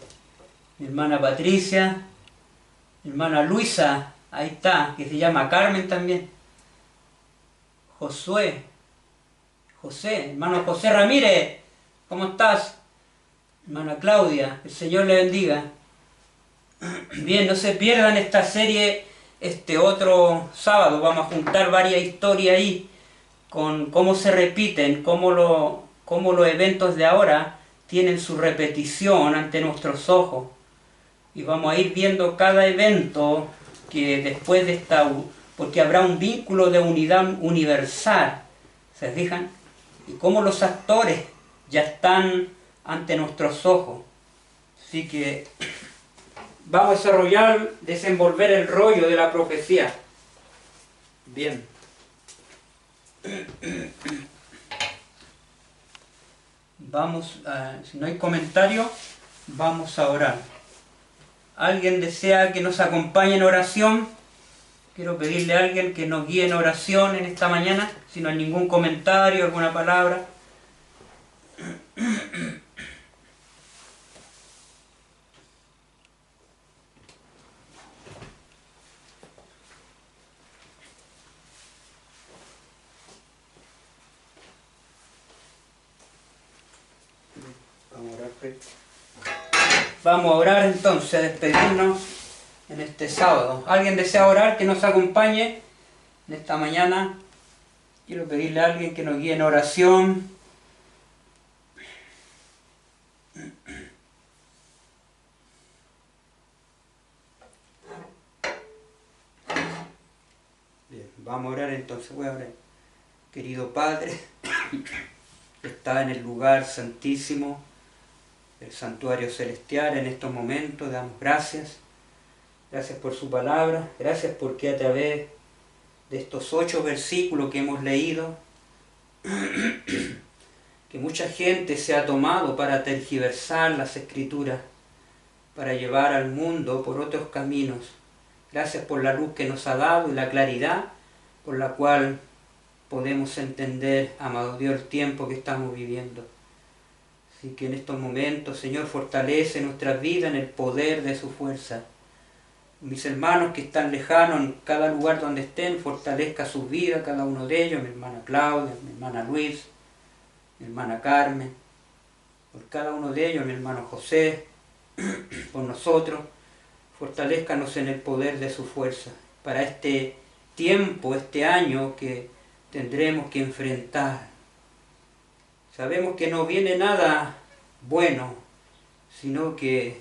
Speaker 2: Mi hermana Patricia, mi hermana Luisa, ahí está, que se llama Carmen también. José, hermano José Ramírez, ¿cómo estás? Hermana Claudia, el Señor le bendiga. Bien, no se pierdan esta serie este otro sábado. Vamos a juntar varias historias ahí con cómo se repiten, cómo los eventos de ahora tienen su repetición ante nuestros ojos. Y vamos a ir viendo cada evento que después de esta, porque habrá un vínculo de unidad universal, ¿se fijan? Y cómo los actores ya están ante nuestros ojos. Así que vamos a desenvolver el rollo de la profecía. Bien. Vamos si no hay comentario, vamos a orar. ¿Alguien desea que nos acompañe en oración? Quiero pedirle a alguien que nos guíe en oración en esta mañana, si no hay ningún comentario, alguna palabra. Vamos a orar entonces, despedirnos en este sábado. ¿Alguien desea orar, que nos acompañe en esta mañana? Quiero pedirle a alguien que nos guíe en oración. Vamos a orar entonces, voy a orar. Querido Padre, que está en el lugar santísimo del santuario celestial en estos momentos, damos gracias. Gracias por su palabra, gracias porque a través de estos 8 versículos que hemos leído, que mucha gente se ha tomado para tergiversar las Escrituras, para llevar al mundo por otros caminos. Gracias por la luz que nos ha dado y la claridad por la cual podemos entender, amado Dios, el tiempo que estamos viviendo. Así que en estos momentos, Señor, fortalece nuestras vidas en el poder de su fuerza. Mis hermanos que están lejanos, en cada lugar donde estén, fortalezca sus vidas, cada uno de ellos, mi hermana Claudia, mi hermana Luis, mi hermana Carmen, por cada uno de ellos, mi hermano José, por nosotros, fortalezcanos en el poder de su fuerza, para este tiempo, este año que tendremos que enfrentar. Sabemos que no viene nada bueno, sino que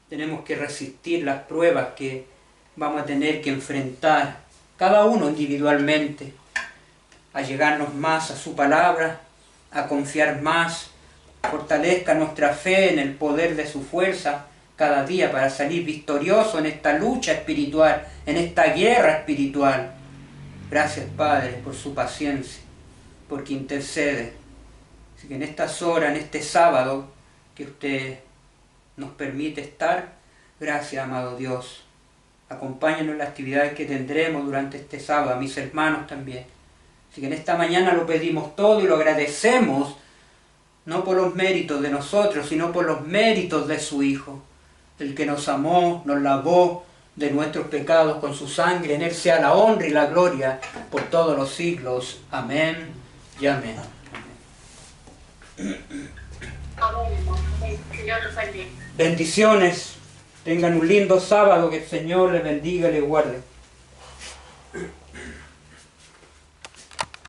Speaker 2: tenemos que resistir las pruebas que vamos a tener que enfrentar, cada uno individualmente, a llegarnos más a su palabra, a confiar más, fortalezca nuestra fe en el poder de su fuerza cada día para salir victorioso en esta lucha espiritual, en esta guerra espiritual. Gracias, Padre, por su paciencia, porque intercede. Así que en estas horas, en este sábado que usted nos permite estar, gracias, amado Dios. Acompáñanos en las actividades que tendremos durante este sábado, a mis hermanos también. Así que en esta mañana lo pedimos todo y lo agradecemos, no por los méritos de nosotros, sino por los méritos de su Hijo, el que nos amó, nos lavó de nuestros pecados con su sangre. En Él sea la honra y la gloria por todos los siglos. Amén y amén. Bendiciones. Tengan un lindo sábado. Que el Señor les bendiga y les guarde.